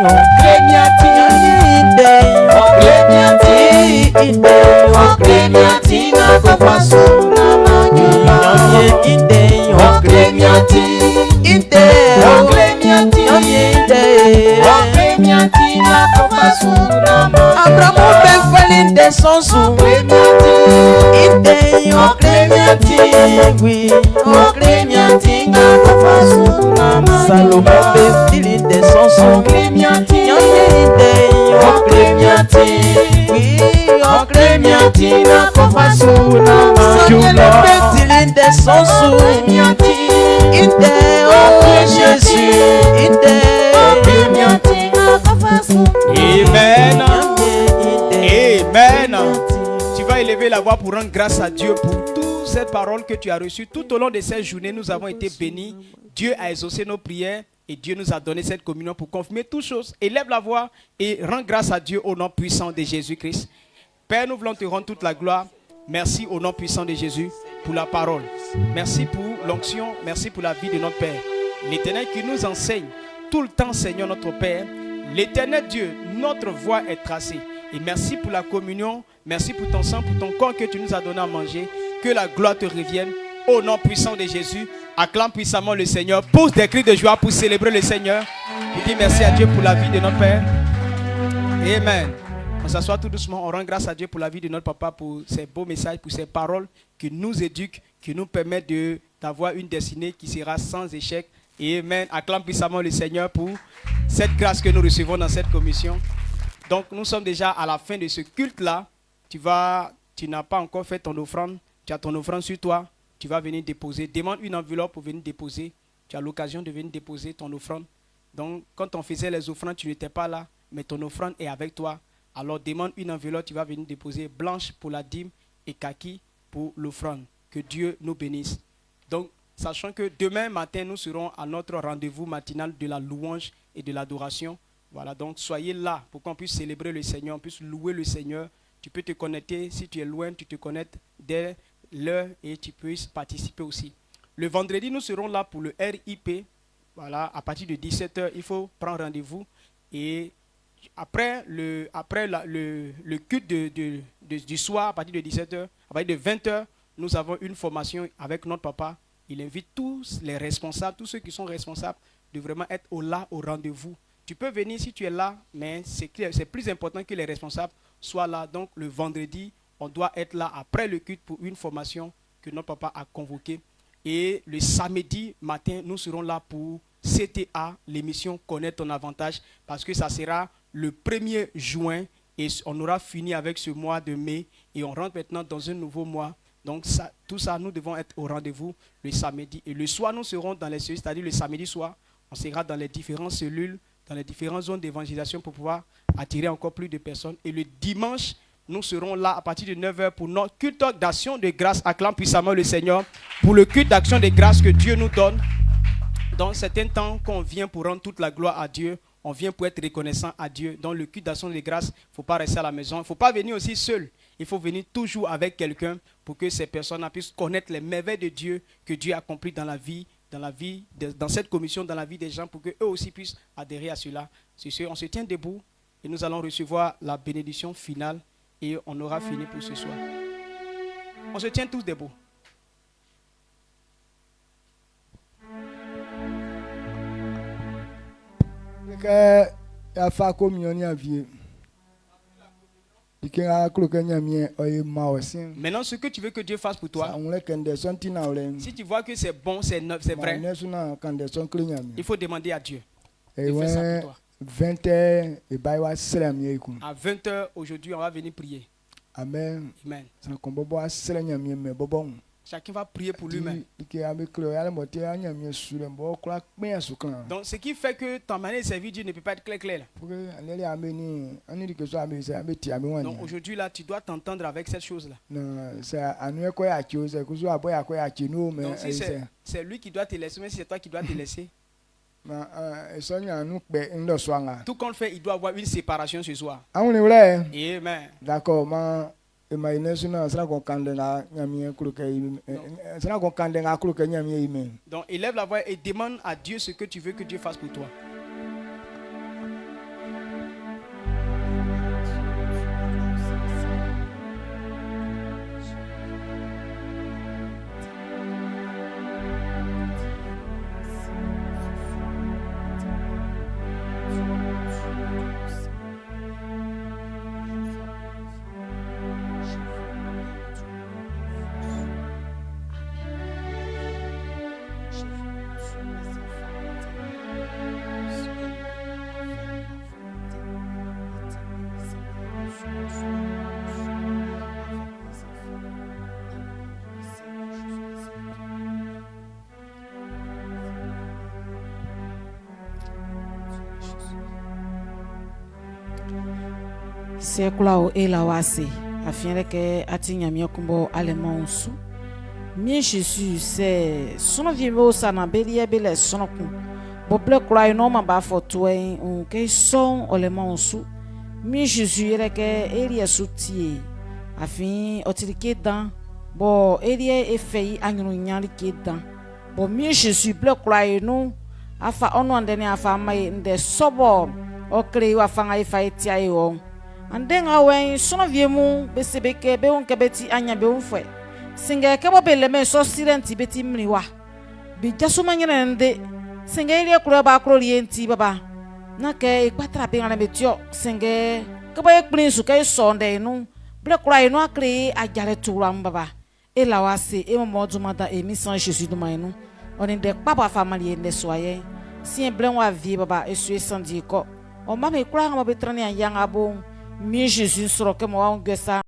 nga kofa suna majulo Abramu befeli de sonsu ide okremiati nga kofa suna Salomo befeli de sonsu ide okremiati nga kofa suna Samuel befeli de sonsu ide Jésus ide Amen. Amen. Tu vas élever la voix pour rendre grâce à Dieu pour toute cette parole que tu as reçue. Tout au long de cette journée, nous avons été bénis. Dieu a exaucé nos prières et Dieu nous a donné cette communion pour confirmer toutes choses. Élève la voix et rends grâce à Dieu au nom puissant de Jésus-Christ. Père, nous voulons te rendre toute la gloire. Merci au nom puissant de Jésus pour la parole. Merci pour l'onction. Merci pour la vie de notre Père. L'Éternel qui nous enseigne tout le temps, Seigneur notre Père. L'Éternel Dieu, notre voie est tracée. Et merci pour la communion. Merci pour ton sang, pour ton corps que tu nous as donné à manger. Que la gloire te revienne. Au nom puissant de Jésus, acclame puissamment le Seigneur. Pousse des cris de joie pour célébrer le Seigneur. Et dis merci à Dieu pour la vie de notre Père. Amen. On s'assoit tout doucement. On rend grâce à Dieu pour la vie de notre papa, pour ses beaux messages, pour ses paroles qui nous éduquent, qui nous permettent d'avoir une destinée qui sera sans échec Amen. Acclame puissamment le Seigneur pour cette grâce que nous recevons dans cette commission. Donc nous sommes déjà à la fin de ce culte-là. Tu n'as pas encore fait ton offrande. Tu as ton offrande sur toi. Tu vas venir déposer. Demande une enveloppe pour venir déposer. Tu as l'occasion de venir déposer ton offrande. Donc quand on faisait les offrandes, tu n'étais pas là, mais ton offrande est avec toi. Alors demande une enveloppe, tu vas venir déposer blanche pour la dîme et kaki pour l'offrande. Que Dieu nous bénisse. Donc, sachant que demain matin, nous serons à notre rendez-vous matinal de la louange et de l'adoration. Voilà, donc soyez là pour qu'on puisse célébrer le Seigneur, on puisse louer le Seigneur. Tu peux te connecter, si tu es loin, tu te connectes dès l'heure et tu peux participer aussi. Le vendredi, nous serons là pour le RIP. Voilà, à partir de 17h, il faut prendre rendez-vous. Et après le culte du soir, à partir de 17h, à partir de 20h, nous avons une formation avec notre papa. Il invite tous les responsables, tous ceux qui sont responsables, de vraiment être là au rendez-vous. Tu peux venir si tu es là, mais c'est plus important que les responsables soient là. Donc le vendredi, on doit être là après le culte pour une formation que notre papa a convoquée. Et le samedi matin, nous serons là pour CTA, l'émission Connaître ton avantage, parce que ça sera le 1er juin et on aura fini avec ce mois de mai et on rentre maintenant dans un nouveau mois. Donc tout ça, nous devons être au rendez-vous le samedi. Et le soir, nous serons dans les cellules, c'est-à-dire le samedi soir, on sera dans les différentes cellules, dans les différentes zones d'évangélisation pour pouvoir attirer encore plus de personnes. Et le dimanche, nous serons là à partir de 9h pour notre culte d'action de grâce. Acclame puissamment le Seigneur pour le culte d'action de grâce que Dieu nous donne. Dans certains temps qu'on vient pour rendre toute la gloire à Dieu, on vient pour être reconnaissant à Dieu. Dans le culte d'action de grâce, il ne faut pas rester à la maison. Il ne faut pas venir aussi seul. Il faut venir toujours avec quelqu'un pour que ces personnes puissent connaître les merveilles de Dieu que Dieu a accompli dans dans cette commission, dans la vie des gens, pour qu'eux aussi puissent adhérer à cela. C'est sûr, on se tient debout et nous allons recevoir la bénédiction finale et on aura fini pour ce soir. On se tient tous debout. Maintenant, ce que tu veux que Dieu fasse pour toi, si tu vois que c'est bon, c'est vrai, il faut demander à Dieu de faire ça pour toi. À 20h aujourd'hui, on va venir prier. Amen. Chacun va prier pour lui-même. Donc, ce qui fait que ta manière de servir Dieu ne peut pas être claire. Donc, aujourd'hui, là, tu dois t'entendre avec cette chose-là. Donc, si c'est lui qui doit te laisser, mais si c'est toi qui dois te laisser. Tout compte fait, il doit avoir une séparation ce soir. Amen. D'accord. Donc, élève la voix et demande à Dieu ce que tu veux que Dieu fasse pour toi. Sekulao elawase afin que atinya miakumbo alemonsu mi Jésus c'est sono vivo sana belia bele sono ku boble kula no ma ba foto en que son olemonsu mi Jésus yere que elia sutie afin otirike dan bo elia efei anyunu nyali ke dan bo mi Jésus ble kula no afa ono andene afa mai nde sobo o creu afanga efai tia yo andenga wen sono viemu besebeke be on kebeti anya be unfwe singa kebo beleme so silenti beti mniwa bi jasuma nyene nde singa ile kuro ba kuro lienti baba na ke ikwatra be ngana betio singa kebo ekprin su ke sonde nu ble kura inu akre ajare turam baba elawase e mo duma da emi san Jésus duma inu On est des papa famille des soyez. Si un blanc à vie baba et sué sans dire quoi. On m'a me croire m'a betrani en yang abon. Mi Jésus sera que moi on ça.